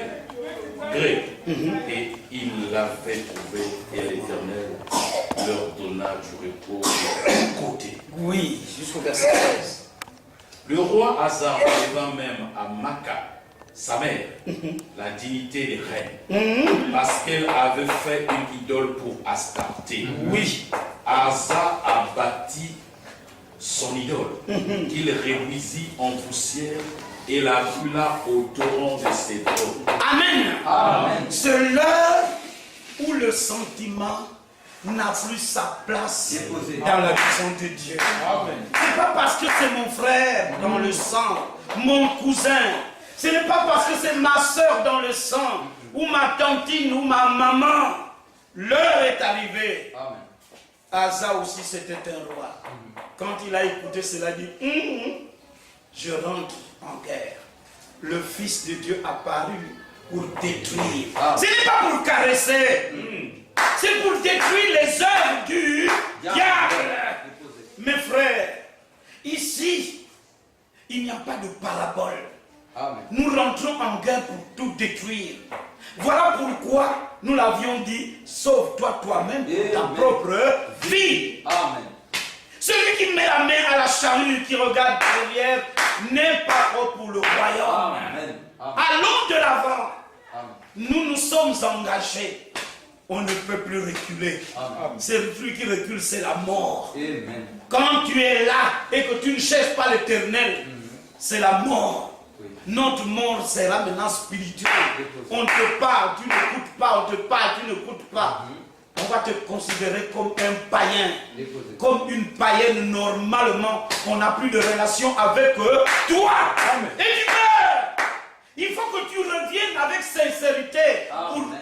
[SPEAKER 1] gré, et ils l'avaient trouvé, et l'Éternel leur donna du repos de tous côtés.
[SPEAKER 2] Oui, jusqu'au verset 16.
[SPEAKER 1] Le roi Asa releva même à Maca, sa mère, la dignité des reines, parce qu'elle avait fait une idole pour Astarté. Oui, Asa a bâti son idole, qu'il réduisit en poussière et la brûla au torrent de ses eaux.
[SPEAKER 2] Amen.
[SPEAKER 3] Amen.
[SPEAKER 2] C'est l'heure où le sentiment n'a plus sa place
[SPEAKER 3] Déposé.
[SPEAKER 2] dans la maison de Dieu. C'est pas parce que c'est mon frère dans le sang, mon cousin. Ce n'est pas parce que c'est ma soeur dans le sang, ou ma tantine, ou ma maman. L'heure est arrivée.
[SPEAKER 3] Amen.
[SPEAKER 2] Asa aussi c'était un roi. Quand il a écouté cela, il dit, je rentre en guerre. Le Fils de Dieu apparu pour détruire. Ce n'est pas pour caresser. C'est pour détruire les œuvres du diable. Mes frères, ici, il n'y a pas de parabole.
[SPEAKER 3] Amen.
[SPEAKER 2] Nous rentrons en guerre pour tout détruire. Voilà pourquoi nous l'avions dit, sauve-toi toi-même pour ta
[SPEAKER 3] Amen.
[SPEAKER 2] propre vie.
[SPEAKER 3] Amen.
[SPEAKER 2] Celui qui met la main à la charrue, qui regarde derrière, n'est pas propre pour le royaume.
[SPEAKER 3] Amen. Amen.
[SPEAKER 2] Allons de l'avant.
[SPEAKER 3] Amen.
[SPEAKER 2] Nous nous sommes engagés. On ne peut plus reculer.
[SPEAKER 3] Amen.
[SPEAKER 2] Celui qui recule, c'est la mort.
[SPEAKER 3] Amen.
[SPEAKER 2] Quand tu es là et que tu ne cherches pas l'Éternel, c'est la mort.
[SPEAKER 3] Oui.
[SPEAKER 2] Notre mort sera maintenant spirituelle. On te parle, tu n'écoutes pas, on te parle, tu n'écoutes pas. On va te considérer comme un païen,
[SPEAKER 3] Déposé.
[SPEAKER 2] comme une païenne. Normalement, on n'a plus de relation avec toi. Et tu meurs. Il faut que tu reviennes avec sincérité pour
[SPEAKER 3] Amen.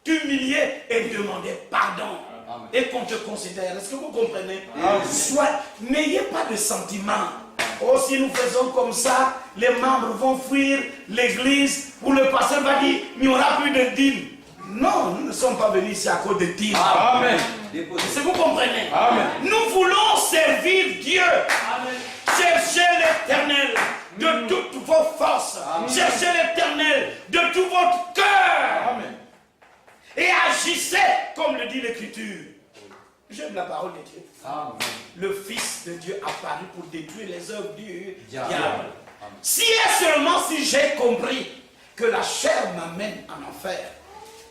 [SPEAKER 2] t'humilier et demander pardon.
[SPEAKER 3] Amen.
[SPEAKER 2] Et qu'on te considère. Est-ce que vous comprenez?
[SPEAKER 3] Amen.
[SPEAKER 2] Soit, n'ayez pas de sentiments. Oh, si nous faisons comme ça, les membres vont fuir l'église, où le pasteur va dire, il n'y aura plus de dîmes. Non, nous ne sommes pas venus ici à cause de tirs.
[SPEAKER 1] Amen.
[SPEAKER 2] Est-ce que vous comprenez?
[SPEAKER 1] Amen.
[SPEAKER 2] Nous voulons servir Dieu.
[SPEAKER 4] Amen.
[SPEAKER 2] Cherchez l'Éternel de toutes vos forces. Cherchez l'Éternel de tout votre cœur.
[SPEAKER 1] Amen.
[SPEAKER 2] Et agissez comme le dit l'Écriture. J'aime la parole de Dieu.
[SPEAKER 3] Amen.
[SPEAKER 2] Le Fils de Dieu apparu pour détruire les œuvres du
[SPEAKER 3] Diable.
[SPEAKER 2] diable. Si et seulement si j'ai compris que la chair m'amène en enfer,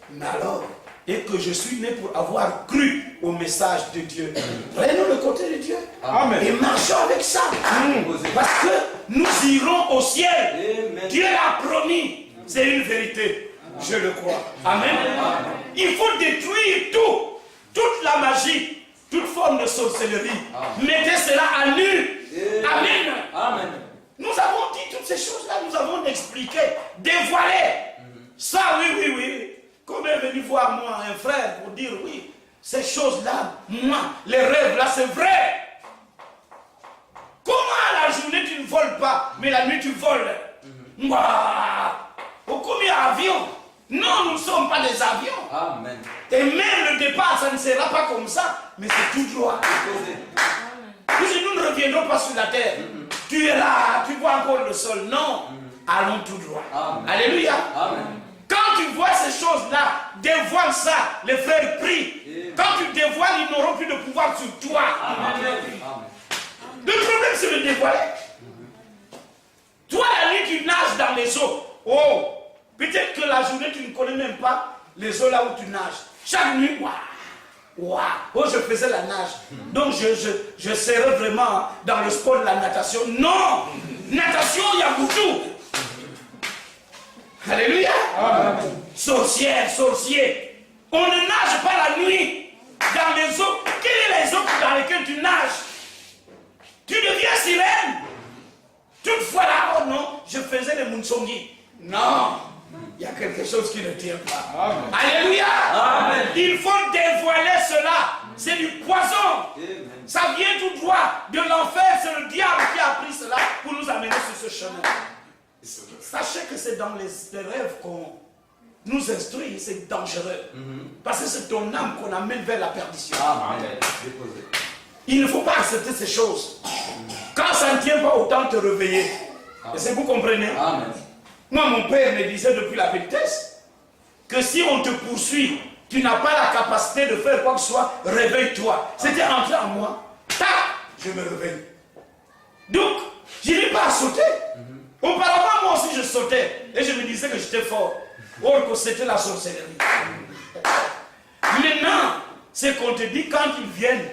[SPEAKER 2] mais alors, et que je suis né pour avoir cru au message de Dieu, prenons le côté de Dieu
[SPEAKER 1] Amen.
[SPEAKER 2] et marchons avec ça. Parce que nous irons au ciel.
[SPEAKER 3] Amen.
[SPEAKER 2] Dieu l'a promis. C'est une vérité. Je le crois. Amen. Il faut détruire tout. Toute la magie, toute forme de sorcellerie. Mettez cela à nu. Amen.
[SPEAKER 3] Amen.
[SPEAKER 2] Nous avons dit toutes ces choses-là, nous avons expliqué, dévoilé. Ça, oui. Comme est venu voir moi, un frère, pour dire oui, ces choses-là, moi, les rêves là, c'est vrai. Comment à la journée tu ne voles pas, mais la nuit tu voles? Moi, au combien d'avions? Non, nous ne sommes pas des avions.
[SPEAKER 3] Amen.
[SPEAKER 2] Et même le départ, ça ne sera pas comme ça, mais c'est tout droit. Nous ne reviendrons pas sur la terre. Tu es là, tu vois encore le sol. Non, allons tout droit.
[SPEAKER 3] Amen.
[SPEAKER 2] Alléluia.
[SPEAKER 3] Amen.
[SPEAKER 2] Quand tu vois ces choses-là, dévoile ça. Les frères prient. Quand tu dévoiles, ils n'auront plus de pouvoir sur toi.
[SPEAKER 3] Amen.
[SPEAKER 2] Le problème, c'est de dévoiler. Toi, la nuit, tu nages dans les eaux. Oh, peut-être que la journée, tu ne connais même pas les eaux là où tu nages. Chaque nuit, waouh. Oh, je faisais la nage. Donc, je serais vraiment dans le sport de la natation. Non. Natation, il y a beaucoup. Alléluia. Amen. Sorcière, sorcier. On ne nage pas la nuit dans les eaux. Quelles sont les eaux dans lesquelles tu nages? Tu deviens sirène. Toutefois là, oh non, je faisais les Munsongi. Non, il y a quelque chose qui ne tient pas. Amen. Alléluia. Amen. Il faut dévoiler cela. C'est du poison. Amen. Ça vient tout droit de l'enfer. C'est le diable qui a pris cela pour nous amener sur ce chemin. Sachez que c'est dans les rêves qu'on nous instruit, c'est dangereux. Parce que c'est ton âme qu'on amène vers la perdition.
[SPEAKER 3] Amen.
[SPEAKER 2] Il ne faut pas accepter ces choses. Quand ça ne tient pas, autant te réveiller. Est-ce que vous comprenez?
[SPEAKER 3] Amen.
[SPEAKER 2] Moi, mon père me disait depuis la petitesse que si on te poursuit, tu n'as pas la capacité de faire quoi que ce soit, réveille-toi. C'était entré en moi. Tac, je me réveille. Donc, je n'ai pas à sauter. Auparavant, moi aussi, je sautais. Et je me disais que j'étais fort. Or que c'était la sorcellerie. Maintenant, c'est qu'on te dit quand ils viennent,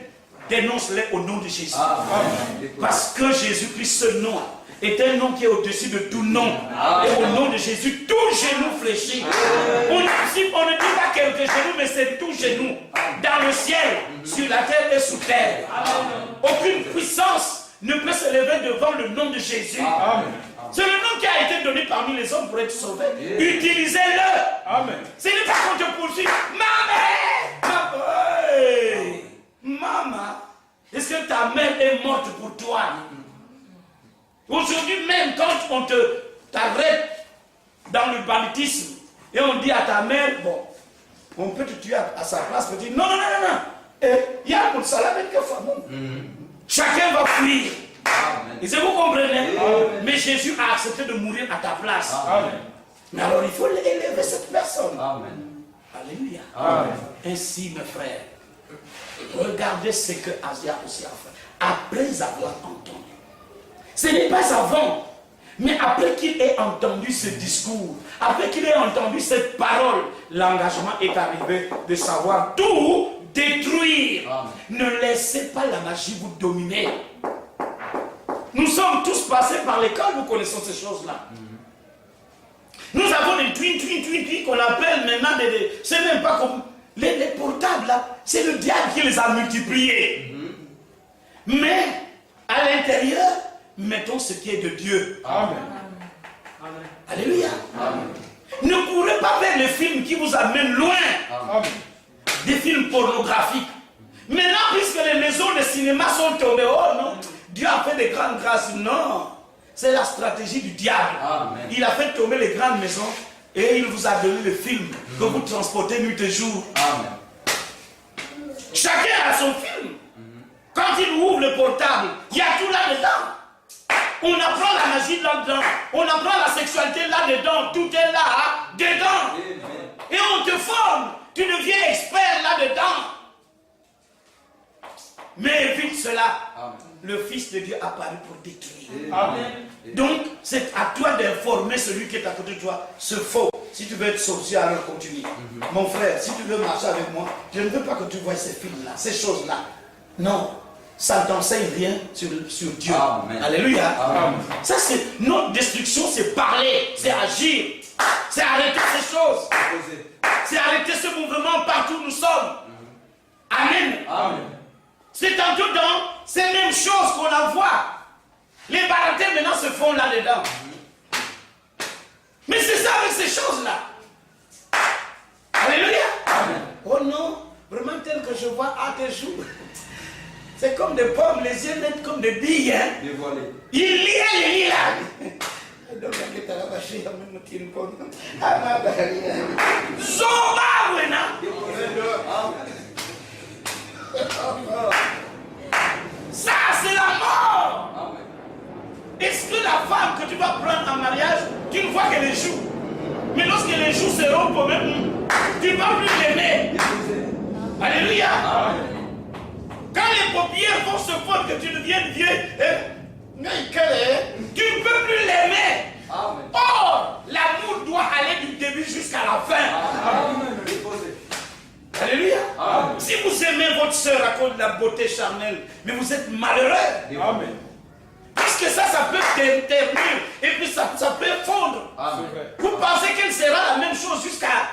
[SPEAKER 2] dénonce-les au nom de Jésus. Parce que Jésus-Christ, ce nom, est un nom qui est au-dessus de tout nom. Et au nom de Jésus, tout genou fléchit. On ne dit pas quelques genoux, mais c'est tout genou. Dans le ciel, sur la terre et sous terre. Aucune puissance ne peut se lever devant le nom de Jésus. C'est le nom qui a été donné parmi les hommes pour être sauvé. Utilisez-le. Ce n'est pas qu'on te poursuit. Maman, est-ce que ta mère est morte pour toi? Aujourd'hui même, quand on t'arrête dans le banditisme et on dit à ta mère, bon, on peut te tuer à sa place, on dit non. Il y a un salam avec chacun va fuir. Et si vous comprenez, mais Jésus a accepté de mourir à ta place. Mais alors il faut élever cette personne. Alléluia. Ainsi, mes frères, regardez ce que Asia aussi a fait. Après avoir entendu. Ce n'est pas avant, mais après qu'il ait entendu ce discours, après qu'il ait entendu cette parole, l'engagement est arrivé de savoir tout détruire. Ne laissez pas la magie vous dominer. Nous sommes tous passés par l'école, nous connaissons ces choses-là. Nous avons des twins qu'on appelle maintenant c'est même pas comme les portables là, c'est le diable qui les a multipliés. Mais à l'intérieur, mettons ce qui est de Dieu. Alléluia. Ne courez pas vers les films qui vous amènent loin. Des films pornographiques. Maintenant, puisque les maisons de cinéma sont tombées, oh non, Dieu a fait des grandes grâces. Non, c'est la stratégie du diable. Il a fait tomber les grandes maisons Et il vous a donné le film que vous transportez nuit et jour.
[SPEAKER 3] Amen.
[SPEAKER 2] Chacun a son film. Quand il ouvre le portable, il y a tout là-dedans. On apprend la magie là-dedans. On apprend la sexualité là-dedans. Tout est là, dedans. Et on te forme. Tu deviens expert là-dedans. Mais évite cela.
[SPEAKER 3] Amen.
[SPEAKER 2] Le Fils de Dieu apparu pour détruire.
[SPEAKER 3] Amen.
[SPEAKER 2] Donc, c'est à toi d'informer celui qui est à côté de toi. C'est faux. Si tu veux être sorcier, alors continue. Mon frère, si tu veux marcher avec moi, je ne veux pas que tu vois ces films-là, ces choses-là. Non. Ça ne t'enseigne rien sur Dieu.
[SPEAKER 3] Amen.
[SPEAKER 2] Alléluia.
[SPEAKER 3] Amen.
[SPEAKER 2] Ça, c'est notre destruction, c'est parler, c'est agir. C'est arrêter ces choses. C'est arrêter ce mouvement partout où nous sommes. Amen.
[SPEAKER 3] Amen.
[SPEAKER 2] C'est tantôt dans ces mêmes choses qu'on envoie. Les baratés maintenant se font là-dedans. Mais c'est ça avec ces choses-là. Alléluia.
[SPEAKER 3] Amen.
[SPEAKER 2] Oh non, vraiment tel que je vois à tes jours. C'est comme des pommes, les yeux nets comme des billes. Hein?
[SPEAKER 3] Dévoilé.
[SPEAKER 2] Il lit là. Zomba, ça, c'est la mort.
[SPEAKER 3] Amen.
[SPEAKER 2] Est-ce que la femme que tu vas prendre en mariage, tu ne vois que les joues? Mais lorsque les joues se rompent même, tu ne vas plus l'aimer. Alléluia.
[SPEAKER 3] Amen.
[SPEAKER 2] Quand les paupières vont se fondre, que tu deviennes vieux, tu ne peux plus l'aimer.
[SPEAKER 3] Amen.
[SPEAKER 2] Or, l'amour doit aller du début jusqu'à la fin.
[SPEAKER 3] Amen. Déposé.
[SPEAKER 2] Alléluia.
[SPEAKER 3] Amen.
[SPEAKER 2] Si vous aimez votre soeur à cause de la beauté charnelle, mais vous êtes malheureux.
[SPEAKER 3] Amen.
[SPEAKER 2] Parce que ça peut t'éternir et puis ça peut fondre.
[SPEAKER 3] Amen.
[SPEAKER 2] Vous pensez qu'elle sera la même chose jusqu'à...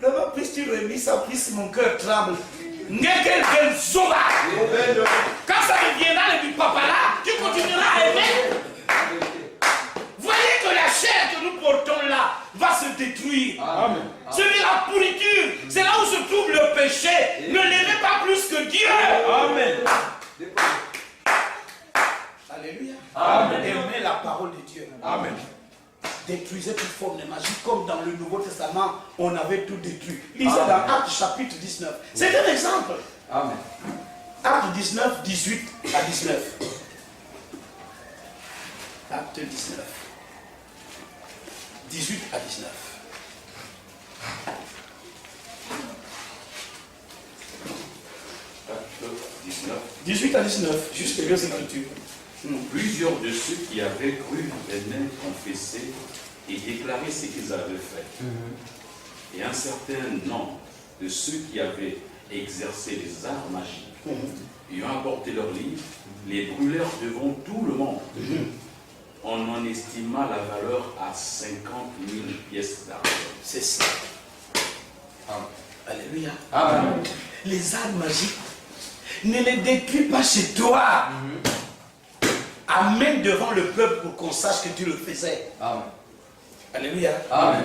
[SPEAKER 2] Vraiment, plus tu remis ça, plus mon cœur tremble. Quand ça deviendra du papa là, tu continueras à aimer. Voyez que la chair que nous portons là va se détruire.
[SPEAKER 3] Amen.
[SPEAKER 2] C'est de la pourriture. C'est là où se trouve le péché. Ne l'aimez pas plus que Dieu.
[SPEAKER 3] Amen.
[SPEAKER 2] Alléluia.
[SPEAKER 3] Amen.
[SPEAKER 2] Aimez la parole de Dieu.
[SPEAKER 3] Amen.
[SPEAKER 2] Détruisez toute forme de magie, comme dans le Nouveau Testament, on avait tout détruit. Lisez dans Actes chapitre 19. C'est un exemple.
[SPEAKER 3] Amen.
[SPEAKER 2] Actes 19, 18 à 19. Actes 19. 18 à 19.
[SPEAKER 1] Acte 19.
[SPEAKER 2] 18 à 19, juste les Écritures.
[SPEAKER 1] Plusieurs de ceux qui avaient cru venaient confesser et déclarer ce qu'ils avaient fait. Et un certain nombre de ceux qui avaient exercé les arts magiques, ayant apporté leurs livres, les brûlèrent devant tout le monde. On en estima la valeur à 50 000 pièces d'argent.
[SPEAKER 2] C'est ça. Alléluia.
[SPEAKER 3] Amen.
[SPEAKER 2] Les arts magiques, ne les détruis pas chez toi. Amène devant le peuple pour qu'on sache que tu le faisais.
[SPEAKER 3] Amen.
[SPEAKER 2] Alléluia.
[SPEAKER 3] Amen.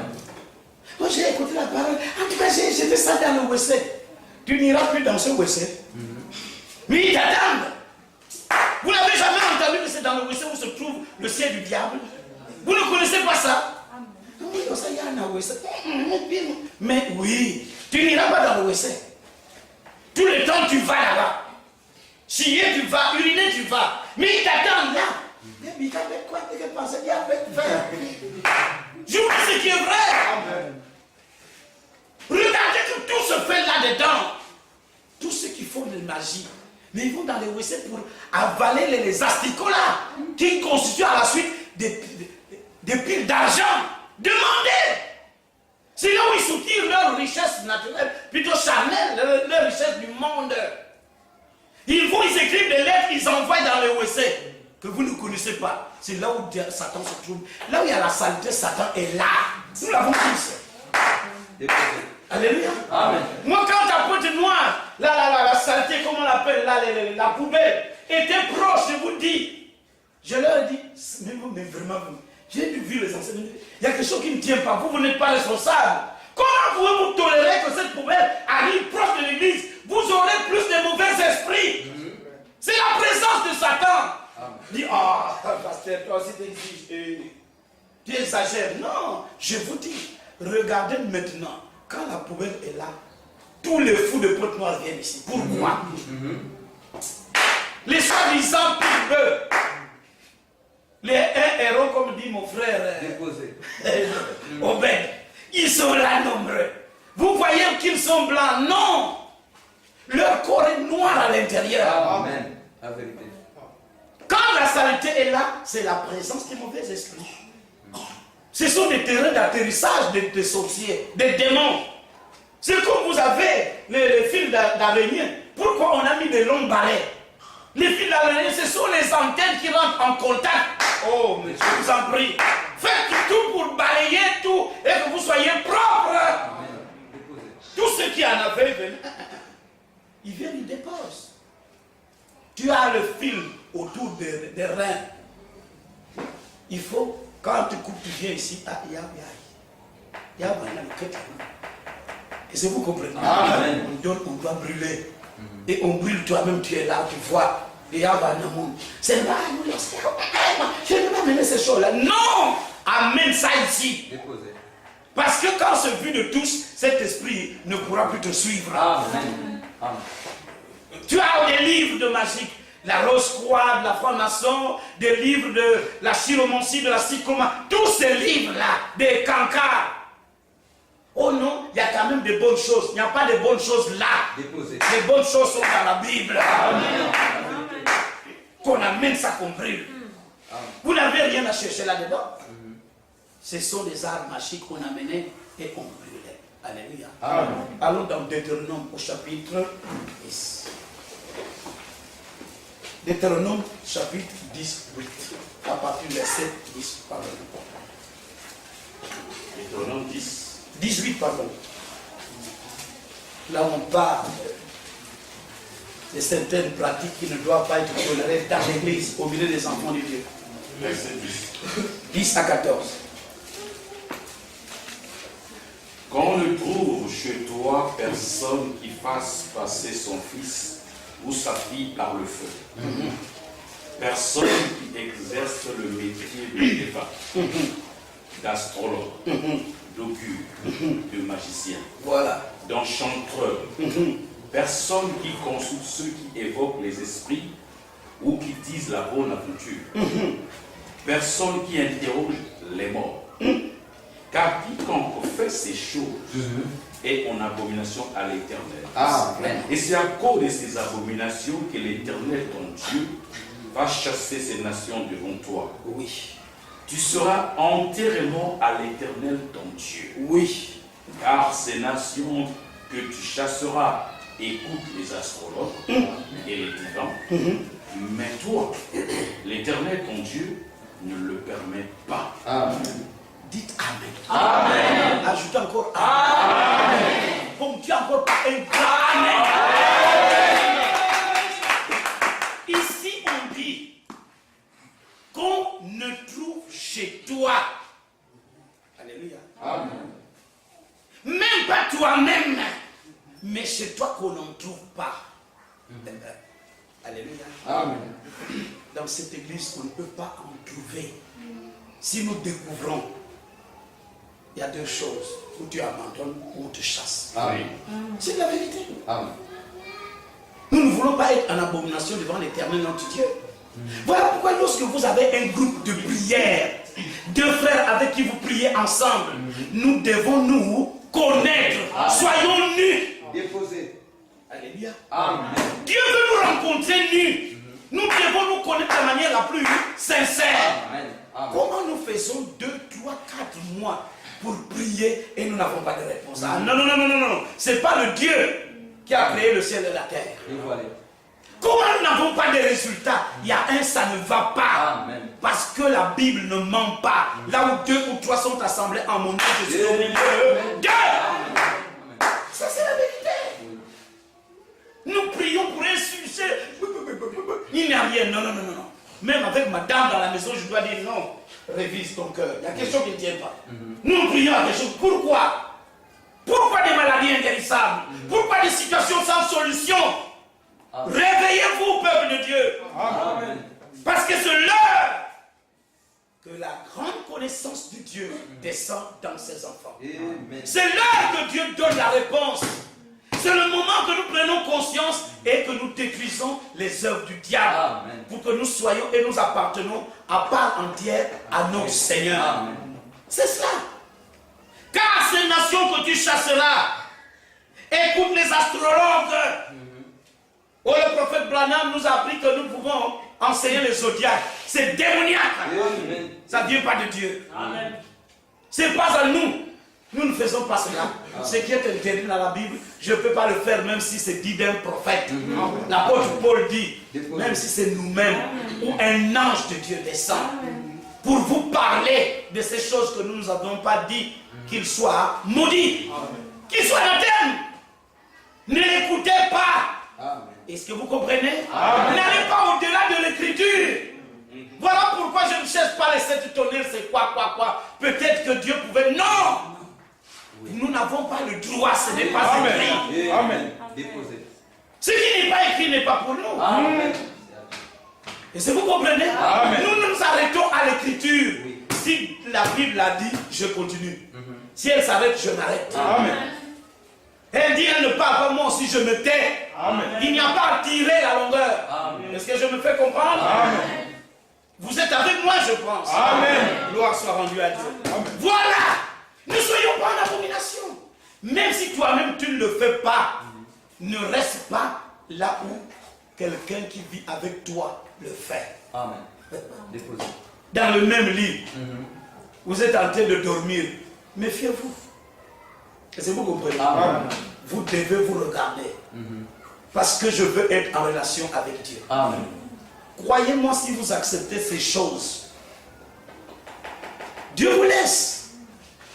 [SPEAKER 2] Moi j'ai écouté la parole. En tout cas, j'étais ça dans le WC. Tu n'iras plus dans ce WC. Mais ils t'attendent. Vous n'avez jamais entendu que c'est dans le WC où se trouve le ciel du diable? Vous ne connaissez pas ça? Oui, ça y a un WC. Mais oui, tu n'iras pas dans le WC. Tout le temps tu vas là-bas. Chier tu vas, uriner tu vas. Mais ils t'attendent là. Je vous dis ce qui est vrai. Regardez que tout se fait là-dedans. Tous ceux qui font de la magie, mais ils vont dans les WC pour avaler les asticots là, qui constituent à la suite des piles d'argent. Demandez. C'est là où ils soutirent leur richesse naturelle, plutôt charnelle, leur richesse du monde. Ils vont, ils écrivent des lettres, ils envoient dans les WC que vous ne connaissez pas. C'est là où Satan se trouve. Là où il y a la saleté, Satan est là. Nous l'avons tous. Alléluia.
[SPEAKER 3] Amen.
[SPEAKER 2] Moi, quand ta pote noire, la saleté, comment on l'appelle, la poubelle, était proche, je vous dis. Je leur ai dit, mais vraiment, j'ai vu les enseignants. Il y a quelque chose qui ne tient pas. Vous n'êtes pas responsable. Comment pouvez-vous tolérer que cette poubelle arrive proche de l'église? Vous aurez plus de mauvais esprits. C'est la présence de Satan. Dit, pasteur, toi aussi t'exiges. tu exagères. Non, je vous dis, regardez maintenant, quand la poubelle est là, tous les fous de Pointe-Noire viennent ici. Pourquoi? Les soi-disant pubeux, les héros, comme dit mon frère Obed, ils sont là nombreux. Vous voyez qu'ils sont blancs? Non! Leur corps est noir à l'intérieur.
[SPEAKER 3] Amen. La vérité.
[SPEAKER 2] Quand la saleté est là, c'est la présence des mauvais esprits. Ce sont des terrains d'atterrissage des sorciers, des démons. C'est comme vous avez les fils d'araignée. Pourquoi on a mis des longs balais? Les fils d'araignée, ce sont les antennes qui rentrent en contact. Oh, mais je vous en prie. Faites tout pour balayer tout et que vous soyez propre. Tous ceux qui en avaient, ils viennent, ils déposent. Tu as le fil autour des reins. Il faut, quand tu coupes, tu viens ici. Et c'est vous comprenez. On doit brûler. Et on brûle, toi-même tu es là, tu vois. C'est là, je ne vais pas mener ces choses-là. Non! Amène ça ici. Parce que quand c'est vu de tous, cet esprit ne pourra plus te suivre.
[SPEAKER 3] Amen. Amen.
[SPEAKER 2] Tu as des livres de magie, la rose-croix, de la franc-maçon, des livres de la chiromancie, de la sycoma, tous ces livres-là, des cancars. Oh non, il y a quand même des bonnes choses. Il n'y a pas de bonnes choses là.
[SPEAKER 3] Déposé.
[SPEAKER 2] Les bonnes choses sont dans la Bible. Qu'on amène ça, qu'on brûle. Vous n'avez rien à chercher là-dedans. Ce sont des arts magiques qu'on amenait et qu'on brûlait. Alléluia.
[SPEAKER 3] Amen.
[SPEAKER 2] Allons dans Deutéronome au chapitre 10. Deutéronome chapitre 18. À partir du verset 10. Pardon.
[SPEAKER 1] Deutéronome 10.
[SPEAKER 2] 18, pardon. Là, on parle de certaines pratiques qui ne doivent pas être tolérées dans l'église, au milieu des enfants de Dieu.
[SPEAKER 1] Verset 10.
[SPEAKER 2] 10 à 14.
[SPEAKER 1] Qu'on ne trouve chez toi personne qui fasse passer son fils ou sa fille par le feu. Personne qui exerce le métier de débat, d'astrologue, d'augure, de magicien,
[SPEAKER 2] Voilà.
[SPEAKER 1] d'enchanteur. Personne qui consulte ceux qui évoquent les esprits ou qui disent la bonne aventure. Personne qui interroge les morts. Car quiconque fait ces choses est en abomination à l'Éternel.
[SPEAKER 3] Amen.
[SPEAKER 1] Et c'est à cause de ces abominations que l'Éternel, ton Dieu, va chasser ces nations devant toi.
[SPEAKER 2] Oui.
[SPEAKER 1] Tu seras entièrement à l'Éternel, ton Dieu.
[SPEAKER 2] Oui.
[SPEAKER 1] Car ces nations que tu chasseras écoutent les astrologues et les divins. Mais toi, l'Éternel, ton Dieu, ne le permet pas.
[SPEAKER 3] Amen.
[SPEAKER 2] Dites Amen.
[SPEAKER 3] Amen.
[SPEAKER 2] Ajoutez encore Amen. Bon Dieu, encore pas un grand Amen. Ici, on dit qu'on ne trouve chez toi. Alléluia.
[SPEAKER 3] Amen.
[SPEAKER 2] Même pas toi-même, mais chez toi qu'on n'en trouve pas. Alléluia.
[SPEAKER 3] Amen.
[SPEAKER 2] Dans cette église, on ne peut pas en trouver. Si nous découvrons, il y a deux choses. Ou tu abandonnes ou on te chasse.
[SPEAKER 3] Amen.
[SPEAKER 2] C'est la vérité.
[SPEAKER 3] Amen.
[SPEAKER 2] Nous ne voulons pas être en abomination devant l'Éternel notre Dieu. Voilà pourquoi lorsque vous avez un groupe de prière, deux frères avec qui vous priez ensemble, nous devons nous connaître. Soyons nus.
[SPEAKER 3] Déposé.
[SPEAKER 2] Alléluia.
[SPEAKER 3] Amen.
[SPEAKER 2] Dieu veut nous rencontrer nus. Nous devons nous connaître de la manière la plus sincère.
[SPEAKER 3] Amen. Amen.
[SPEAKER 2] Comment nous faisons 2, 3, 4 mois pour prier et nous n'avons pas de réponse? Ah, non, non, non, non, non, non. C'est pas le Dieu qui a créé le ciel et la terre.
[SPEAKER 3] Dévoilé.
[SPEAKER 2] Comment nous n'avons pas de résultats? Il y a un, ça ne va pas.
[SPEAKER 3] Amen.
[SPEAKER 2] Parce que la Bible ne ment pas. Là où 2 ou 3 sont assemblés en mon nom, je suis au milieu d'eux. Ça, c'est la vérité. Nous prions pour un sujet. Il n'y a rien. Non, non, non, non. Même avec ma dame dans la maison, je dois dire non. Révise ton cœur. Il y a quelque chose qui ne tient pas. Nous prions à quelque chose. Pourquoi? Pourquoi des maladies inguérissables? Pourquoi des situations sans solution? Réveillez-vous, peuple de Dieu.
[SPEAKER 3] Amen.
[SPEAKER 2] Parce que c'est l'heure que que la grande connaissance de Dieu descend dans ses enfants.
[SPEAKER 3] Amen.
[SPEAKER 2] C'est là que Dieu donne la réponse. C'est le moment que nous prenons conscience et que nous détruisons les œuvres du diable.
[SPEAKER 3] Amen.
[SPEAKER 2] Pour que nous soyons et nous appartenons à part entière à notre Seigneur.
[SPEAKER 3] Amen.
[SPEAKER 2] C'est cela. Car ces nations que tu chasseras, écoute les astrologues. Oh, le prophète Branham nous a appris que nous pouvons enseigner les zodiaques. C'est démoniaque.
[SPEAKER 3] Amen.
[SPEAKER 2] Ça ne vient pas de Dieu.
[SPEAKER 4] Amen.
[SPEAKER 2] Ce n'est pas à nous. Nous ne faisons pas cela. Ce qui est interdit dans la Bible, je ne peux pas le faire même si c'est dit d'un prophète. L'apôtre Paul dit, même si c'est nous-mêmes ou un ange de Dieu descend pour vous parler de ces choses que nous n'avons pas dit, qu'il soit maudit, qu'il soit anathème. Ne l'écoutez pas.
[SPEAKER 3] Amen.
[SPEAKER 2] Est-ce que vous comprenez? N'allez pas au-delà de l'écriture. Voilà pourquoi je ne cherche pas les 7 tonnerres, c'est quoi. Peut-être que Dieu pouvait. Non! Nous n'avons pas le droit, ce n'est pas écrit.
[SPEAKER 3] Amen. Déposez.
[SPEAKER 2] Ce qui n'est pas écrit n'est pas pour nous.
[SPEAKER 3] Amen.
[SPEAKER 2] Est-ce que vous comprenez? Nous nous arrêtons à l'écriture.
[SPEAKER 3] Oui.
[SPEAKER 2] Si la Bible a dit, je continue. Si elle s'arrête, je m'arrête.
[SPEAKER 1] Amen.
[SPEAKER 2] Elle dit, elle ne parle pas, moi aussi je me tais.
[SPEAKER 1] Amen.
[SPEAKER 2] Il n'y a pas à tirer la longueur.
[SPEAKER 3] Amen.
[SPEAKER 2] Est-ce que je me fais comprendre?
[SPEAKER 1] Amen.
[SPEAKER 2] Vous êtes avec moi, je pense.
[SPEAKER 1] Amen.
[SPEAKER 2] Gloire soit rendue à Dieu.
[SPEAKER 1] Amen.
[SPEAKER 2] Voilà. Ne soyons pas en abomination. Même si toi-même tu ne le fais pas, ne reste pas là où quelqu'un qui vit avec toi le fait.
[SPEAKER 3] Amen. Déposez.
[SPEAKER 2] Dans le même lit, vous êtes en train de dormir. Méfiez-vous. Est-ce que vous comprenez?
[SPEAKER 3] Amen.
[SPEAKER 2] Vous devez vous regarder. Parce que je veux être en relation avec Dieu.
[SPEAKER 3] Amen.
[SPEAKER 2] Croyez-moi, si vous acceptez ces choses, Dieu vous laisse.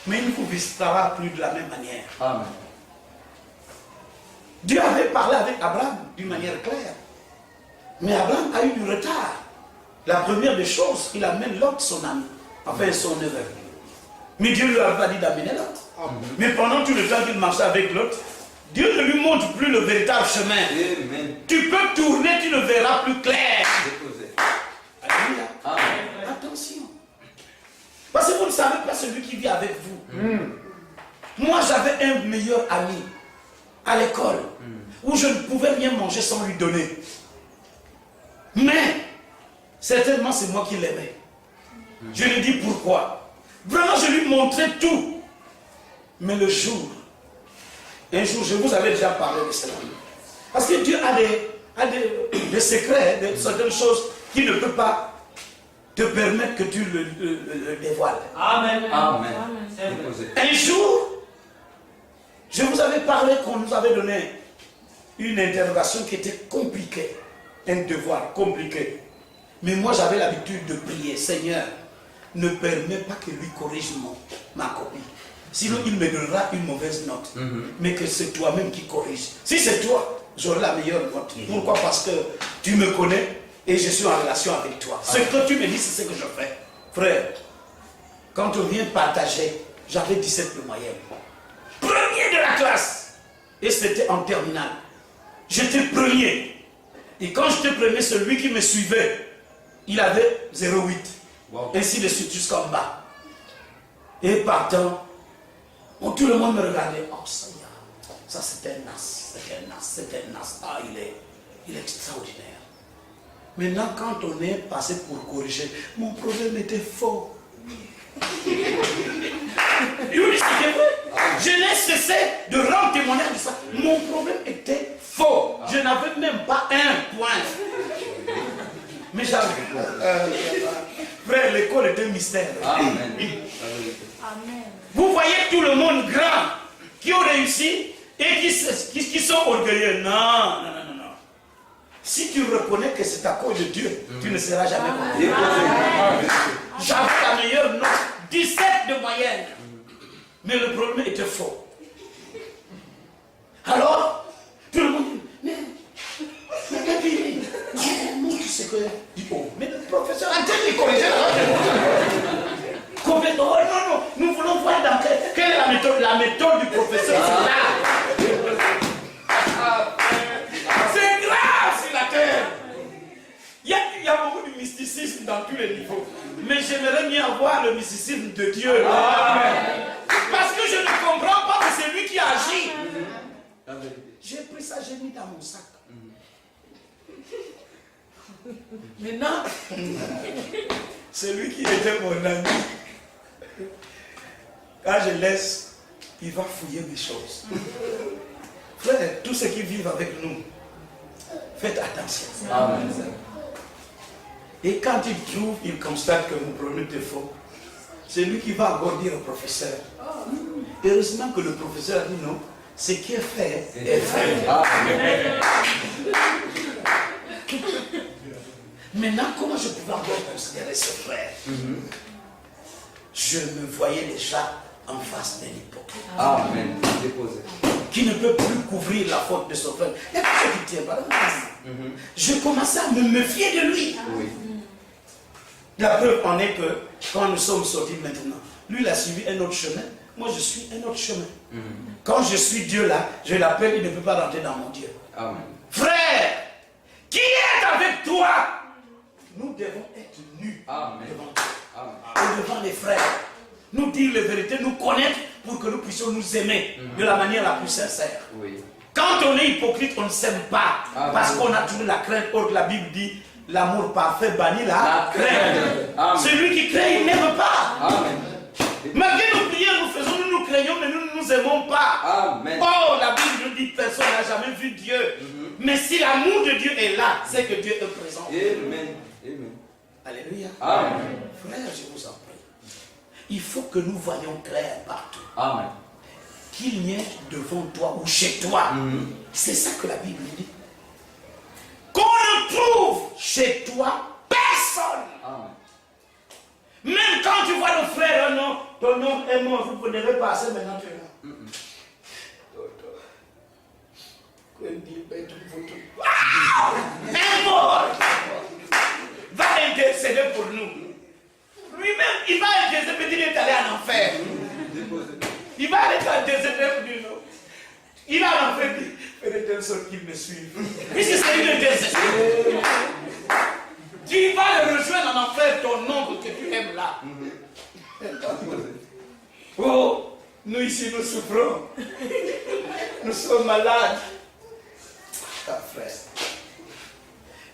[SPEAKER 2] Mais il ne vous visitera plus de la même manière.
[SPEAKER 3] Amen.
[SPEAKER 2] Dieu avait parlé avec Abraham d'une manière claire. Mais Abraham a eu du retard. La première des choses, il amène Lot, son ami, enfin son neveu. Mais Dieu ne lui a pas dit d'amener Lot. Mais pendant tout le temps qu'il marchait avec Lot, Dieu ne lui montre plus le véritable chemin.
[SPEAKER 3] Amen.
[SPEAKER 2] Tu peux tourner, tu ne verras plus clair.
[SPEAKER 3] Déposez.
[SPEAKER 2] Alléluia.
[SPEAKER 3] Amen.
[SPEAKER 2] Attention. Parce que vous ne savez pas celui qui vit avec vous. Moi, j'avais un meilleur ami à l'école où je ne pouvais rien manger sans lui donner. Mais, certainement, c'est moi qui l'aimais. Je lui dis pourquoi. Vraiment, je lui montrais tout. Mais un jour, je vous avais déjà parlé de cela. Parce que Dieu a des secrets, certaines choses qu'il ne peut pas te permettre que tu le dévoiles.
[SPEAKER 4] Amen.
[SPEAKER 3] Amen.
[SPEAKER 4] C'est vrai.
[SPEAKER 3] Déposez.
[SPEAKER 2] Un jour, je vous avais parlé qu'on nous avait donné une interrogation qui était compliquée. Un devoir compliqué. Mais moi, j'avais l'habitude de prier. Seigneur, ne permets pas que lui corrige ma copie. Sinon, il me donnera une mauvaise note. Mais que c'est toi-même qui corrige. Si c'est toi, j'aurai la meilleure note. Pourquoi? Parce que tu me connais et je suis en relation avec toi. Ce que tu me dis, c'est ce que je fais. Frère, quand on vient partager, j'avais 17 de moyenne. Premier de la classe. Et c'était en terminale. J'étais premier. Et quand j'étais premier, celui qui me suivait, il avait 0,8.
[SPEAKER 3] Wow.
[SPEAKER 2] Ainsi de suite jusqu'en bas. Et partant, tout le monde me regardait. Oh, ça c'était un nas, c'était un nas. Ah, il est extraordinaire. Maintenant, quand on est passé pour corriger, mon problème était faux. Je n'ai cessé de rendre témoignage de ça. Mon problème était faux. Je n'avais même pas un point. Mais j'avais. Frère, l'école était un mystère.
[SPEAKER 3] Amen.
[SPEAKER 4] Amen.
[SPEAKER 2] Vous voyez tout le monde grand qui ont réussi et qui sont orgueilleux. Non. Si tu reconnais que c'est à cause de Dieu, tu ne seras jamais content.
[SPEAKER 3] Déposez.
[SPEAKER 2] J'avais la meilleure note, 17 de moyenne. Mais le problème était faux. Alors, tout le monde dit, mais tu sais que... Mais le professeur a été corrigé complètement. Oh, non, nous voulons voir dans quelle est la méthode du professeur. C'est grave sur la terre. Il y a beaucoup de mysticisme dans tous les niveaux. Mais j'aimerais bien avoir voir le mysticisme de Dieu. Amen. Parce que je ne comprends pas que c'est lui qui agit. J'ai pris ça, j'ai mis dans mon sac. Maintenant, c'est lui qui était mon ami. Quand je laisse, il va fouiller mes choses. Frère, tous ceux qui vivent avec nous, faites attention.
[SPEAKER 3] Amen.
[SPEAKER 2] Et quand il trouve, il constate que vous prenez des faux. C'est lui qui va encore dire au professeur. Heureusement que le professeur a dit non. Ce qui est fait est fait.
[SPEAKER 3] Amen.
[SPEAKER 2] Maintenant, comment je pouvais encore considérer ce frère? Je me voyais déjà en face d'un hypocrite.
[SPEAKER 3] Amen. Déposé.
[SPEAKER 2] Qui ne peut plus couvrir la faute de son frère. Il y a quelque chose qui ne tient pas. Je commençais à me méfier de lui.
[SPEAKER 3] Oui.
[SPEAKER 2] La preuve en est que quand nous sommes sortis maintenant, lui il a suivi un autre chemin, moi je suis un autre chemin. Quand je suis Dieu là, je l'appelle, il ne peut pas rentrer dans mon Dieu.
[SPEAKER 3] Amen.
[SPEAKER 2] Frère, qui est avec toi? Nous devons être nus
[SPEAKER 3] Amen.
[SPEAKER 2] devant Dieu
[SPEAKER 3] Amen.
[SPEAKER 2] et devant les frères. Nous dire la vérité, nous connaître pour que nous puissions nous aimer de la manière la plus sincère.
[SPEAKER 3] Oui.
[SPEAKER 2] Quand on est hypocrite, on ne s'aime pas.
[SPEAKER 3] Amen.
[SPEAKER 2] Parce qu'on a toujours la crainte. Or, la Bible dit, l'amour parfait bannit la crainte.
[SPEAKER 3] Amen.
[SPEAKER 2] Celui qui craint, il n'aime pas.
[SPEAKER 3] Amen.
[SPEAKER 2] Malgré nos prières, nous faisons, nous craignons, mais nous ne nous aimons pas.
[SPEAKER 3] Amen.
[SPEAKER 2] Oh, la Bible nous dit, personne n'a jamais vu Dieu. Mais si l'amour de Dieu est là, c'est que Dieu est présent.
[SPEAKER 3] Amen. Amen.
[SPEAKER 2] Alléluia.
[SPEAKER 3] Amen.
[SPEAKER 2] Frère, je vous en prie. Il faut que nous voyions clair partout.
[SPEAKER 3] Amen.
[SPEAKER 2] Qu'il n'y ait devant toi ou chez toi. C'est ça que la Bible dit. Qu'on ne trouve chez toi personne.
[SPEAKER 3] Amen.
[SPEAKER 2] Même quand tu vois ton frère, non, ton nom est mort, vous ne devez passer maintenant, tu es là. Un mort va intercéder pour nous. Lui-même, il va intercéder, mais il est allé en enfer. Il va aller intercéder pour nous. Il va en enfer, faire de telle sorte qu'il me suive. Puisque c'est une intercession. Tu vas le rejoindre en enfer, ton oncle que tu aimes là. Oh, nous ici, nous souffrons. Nous sommes malades. Ah, frère.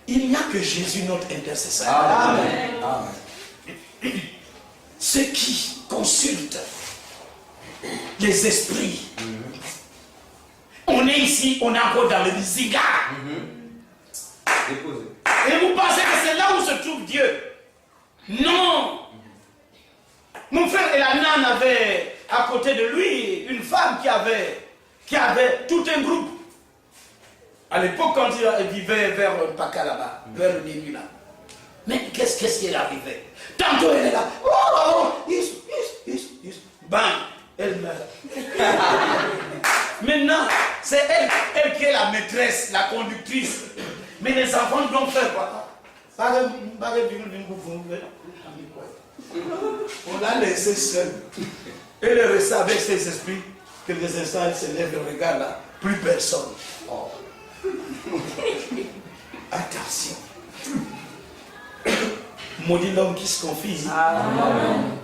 [SPEAKER 2] Il n'y a que Jésus, notre intercesseur.
[SPEAKER 3] Amen. Amen.
[SPEAKER 2] Ceux qui consultent les esprits. On est ici, on est encore dans le Ziga.
[SPEAKER 3] Déposé.
[SPEAKER 2] Et vous pensez que c'est là où se trouve Dieu? Non. Mon frère Elanan avait à côté de lui une femme qui avait tout un groupe. À l'époque, quand il vivait vers Paka là-bas, vers le début là. Mais qu'est-ce qui est arrivé? Tantôt elle est là. Bang, elle meurt. Maintenant, c'est elle qui est la maîtresse, la conductrice. Mais les enfants doivent faire quoi? On l'a laissé seul. Elle est restée avec ses esprits. Quelques instants, elle se lève et regarde là. Plus personne. Oh. Attention. Maudit l'homme qui se confie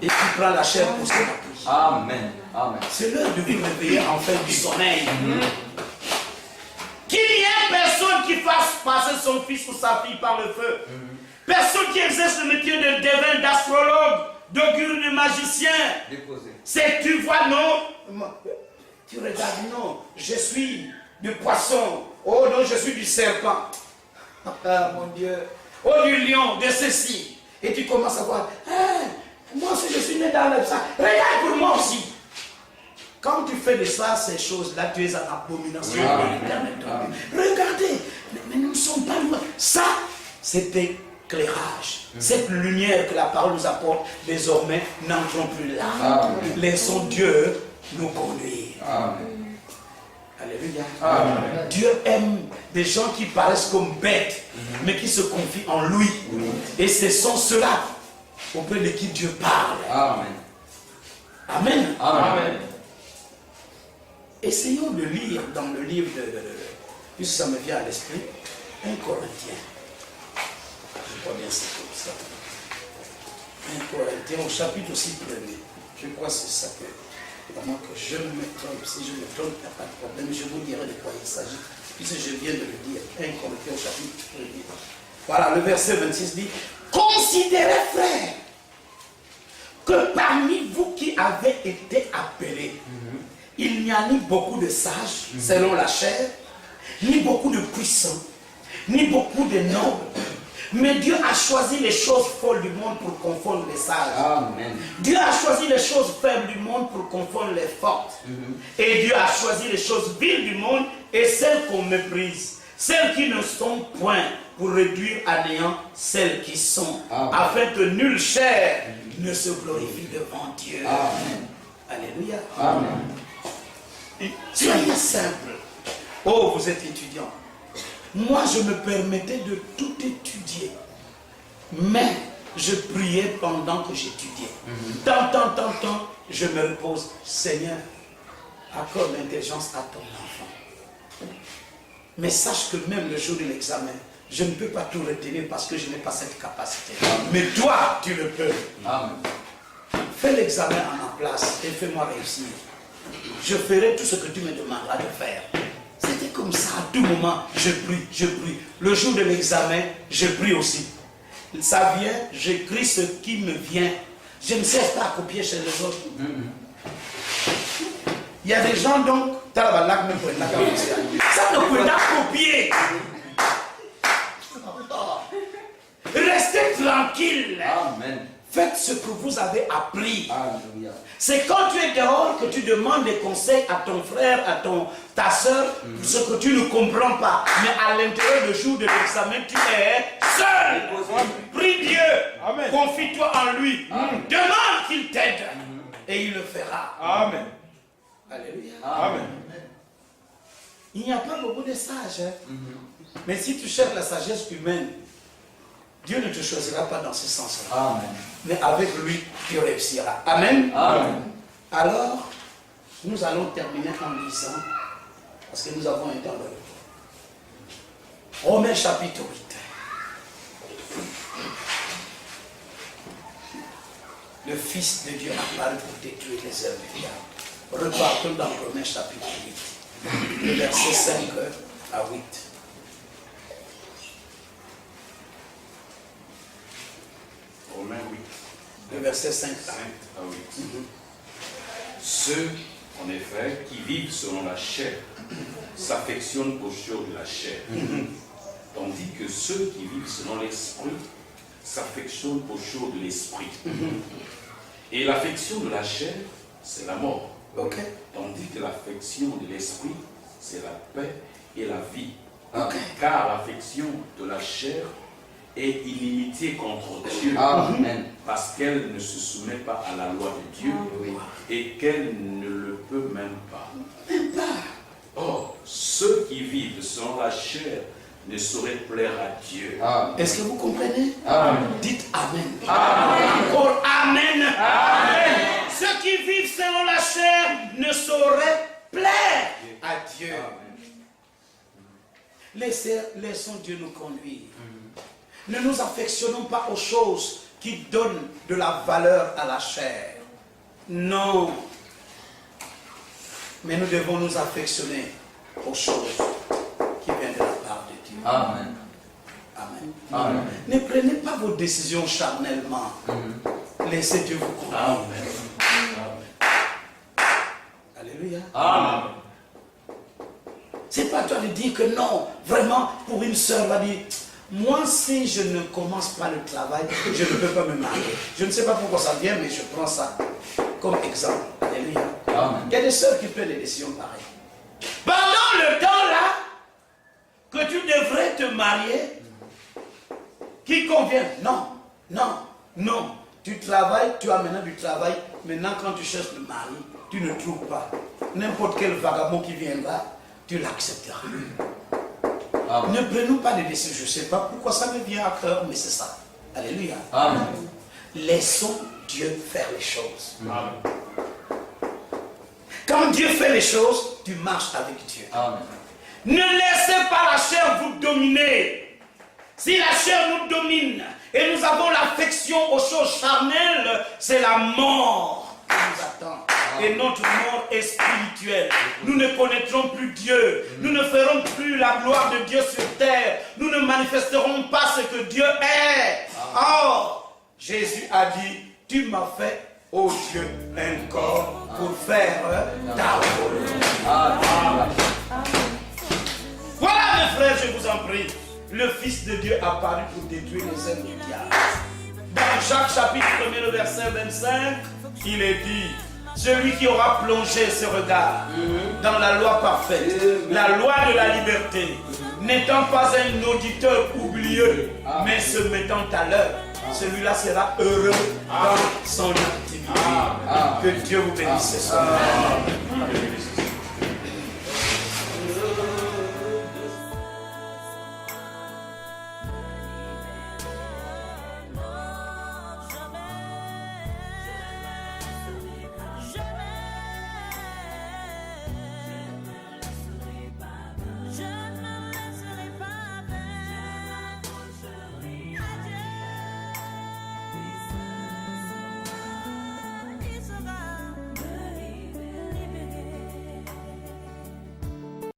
[SPEAKER 2] et qui prend la chair pour son appui.
[SPEAKER 3] Amen. Amen.
[SPEAKER 2] C'est l'heure de vous réveiller enfin du sommeil. Qu'il n'y ait personne qui fasse passer son fils ou sa fille par le feu. Personne qui exerce le métier de devin, d'astrologue, d'augure, de magicien.
[SPEAKER 3] Déposé.
[SPEAKER 2] C'est tu vois, non? Tu regardes, non, je suis du poisson. Oh non, je suis du serpent. Ah mon Dieu. Oh du lion, de ceci. Et tu commences à voir, moi aussi je suis né dans le sang. Regarde pour moi aussi. Quand tu fais de ça, ces choses-là, tu es en abomination. Regardez, mais nous ne sommes pas loin. Ça, c'est éclairage. Cette lumière que la parole nous apporte, désormais, n'entrons plus là.
[SPEAKER 3] Amen.
[SPEAKER 2] Laissons Dieu nous conduire.
[SPEAKER 3] Amen.
[SPEAKER 2] Alléluia.
[SPEAKER 3] Amen.
[SPEAKER 2] Dieu aime des gens qui paraissent comme bêtes, mais qui se confient en lui. Et ce sont ceux-là auprès de qui Dieu parle.
[SPEAKER 3] Amen.
[SPEAKER 2] Amen.
[SPEAKER 3] Amen.
[SPEAKER 2] Essayons de lire dans le livre puisque ça me vient à l'esprit, 1 Corinthiens. Je crois bien c'est comme ça. 1 Corinthiens au chapitre aussi 1er. Je crois que c'est ça que, vraiment que je me trompe. Si je me trompe, il n'y a pas de problème. Je vous dirai de quoi il s'agit. Puisque je viens de le dire. 1 Corinthiens au chapitre 1er. Voilà, le verset 26 dit, considérez, frères, que parmi vous qui avez été appelés, il n'y a ni beaucoup de sages, selon la chair, ni beaucoup de puissants, ni beaucoup de nobles. Mais Dieu a choisi les choses folles du monde pour confondre les sages.
[SPEAKER 3] Amen.
[SPEAKER 2] Dieu a choisi les choses faibles du monde pour confondre les fortes. Et Dieu a choisi les choses viles du monde et celles qu'on méprise, celles qui ne sont point, pour réduire à néant celles qui sont, afin que nulle chair ne se glorifie devant Dieu.
[SPEAKER 3] Amen.
[SPEAKER 2] Alléluia.
[SPEAKER 3] Amen.
[SPEAKER 2] Soyez simple. Oh, vous êtes étudiant. Moi, je me permettais de tout étudier. Mais je priais pendant que j'étudiais. Tant, je me repose. Seigneur, accorde l'intelligence à ton enfant. Mais sache que même le jour de l'examen, je ne peux pas tout retenir parce que je n'ai pas cette capacité. Mais toi, tu le peux.
[SPEAKER 3] Amen.
[SPEAKER 2] Fais l'examen à ma place et fais-moi réussir. Je ferai tout ce que tu me demanderas de faire. C'était comme ça à tout moment. Je prie. Le jour de l'examen, je prie aussi. Ça vient, j'écris ce qui me vient. Je ne cesse pas à copier chez les autres. Il y a des gens donc, ça ne peut pas copier. Restez tranquille.
[SPEAKER 3] Amen.
[SPEAKER 2] Faites ce que vous avez appris.
[SPEAKER 3] Alléluia.
[SPEAKER 2] C'est quand tu es dehors que tu demandes des conseils à ton frère, à ta soeur, ce que tu ne comprends pas. Mais à l'intérieur du jour de l'examen, tu es seul. Prie Dieu.
[SPEAKER 5] Amen.
[SPEAKER 2] Confie-toi en lui. Demande qu'il t'aide. Et il le fera.
[SPEAKER 5] Amen.
[SPEAKER 2] Alléluia.
[SPEAKER 5] Amen.
[SPEAKER 2] Il n'y a pas beaucoup de sages. Mais si tu cherches la sagesse humaine, Dieu ne te choisira pas dans ce sens-là.
[SPEAKER 3] Amen.
[SPEAKER 2] Mais avec lui, tu réussiras. Amen.
[SPEAKER 3] Amen.
[SPEAKER 2] Alors, nous allons terminer en lisant, parce que nous avons un temps de retour. Romains chapitre 8. Le Fils de Dieu a parlé pour détruire les œuvres du diable. Repartons dans Romains chapitre 8, le verset 5 à 8.
[SPEAKER 1] Romains 8.
[SPEAKER 2] Le verset 5
[SPEAKER 1] 5 à 8. Ceux, en effet, qui vivent selon la chair, s'affectionnent aux choses de la chair. Tandis que ceux qui vivent selon l'esprit, s'affectionnent aux choses de l'esprit. Et l'affection de la chair, c'est la mort.
[SPEAKER 2] Ok.
[SPEAKER 1] Tandis que l'affection de l'esprit, c'est la paix et la vie.
[SPEAKER 2] Ok.
[SPEAKER 1] Car l'affection de la chair est inimitié contre Dieu.
[SPEAKER 3] Amen.
[SPEAKER 1] Parce qu'elle ne se soumet pas à la loi de Dieu et qu'elle ne le peut même pas. Or, ceux qui vivent selon la chair ne sauraient plaire à Dieu.
[SPEAKER 3] Amen.
[SPEAKER 2] Est-ce que vous comprenez?
[SPEAKER 3] Amen.
[SPEAKER 2] Dites Amen.
[SPEAKER 3] Amen.
[SPEAKER 2] Encore Amen.
[SPEAKER 3] Amen.
[SPEAKER 2] Ceux qui vivent selon la chair ne sauraient plaire à Dieu. Laissons Dieu nous conduire. Ne nous affectionnons pas aux choses qui donnent de la valeur à la chair. Non. Mais nous devons nous affectionner aux choses qui viennent de la part de Dieu.
[SPEAKER 3] Amen.
[SPEAKER 2] Amen.
[SPEAKER 3] Amen.
[SPEAKER 2] Ne prenez pas vos décisions charnellement. Laissez Dieu vous conduire. Alléluia.
[SPEAKER 3] Amen.
[SPEAKER 2] C'est pas toi de dire que non, vraiment, pour une soeur, va dire, moi, si je ne commence pas le travail, je ne peux pas me marier. Je ne sais pas pourquoi ça vient, mais je prends ça comme exemple. Alléluia.
[SPEAKER 3] Amen.
[SPEAKER 2] Il y a des sœurs qui prennent des décisions pareilles. Pendant le temps là, que tu devrais te marier, qui convient? Non, non, non. Tu travailles, tu as maintenant du travail. Maintenant, quand tu cherches le mari, tu ne trouves pas. N'importe quel vagabond qui viendra, tu l'accepteras.
[SPEAKER 3] Amen.
[SPEAKER 2] Ne prenons pas de décisions. Je ne sais pas pourquoi ça me vient à cœur, mais c'est ça. Alléluia.
[SPEAKER 3] Amen.
[SPEAKER 2] Laissons Dieu faire les choses. Quand Dieu fait les choses, tu marches avec Dieu.
[SPEAKER 3] Amen.
[SPEAKER 2] Ne laissez pas la chair vous dominer. Si la chair nous domine, Et nous avons l'affection aux choses charnelles, c'est la mort qui nous attend. Et notre mort est spirituelle. Nous ne connaîtrons plus Dieu. Nous ne ferons plus la gloire de Dieu sur terre. Nous ne manifesterons pas ce que Dieu est. Or, Jésus a dit, tu m'as fait, ô Dieu, un corps pour faire ta volonté. Voilà, mes frères, je vous en prie. Le Fils de Dieu apparu pour détruire les œuvres du diable. Dans Jacques chapitre 1er, le verset 25, il est dit, celui qui aura plongé ses regards dans la loi parfaite, la loi de la liberté, n'étant pas un auditeur oublieux, mais se mettant à l'œuvre, celui-là sera heureux dans son activité. Que Dieu vous bénisse ce soir.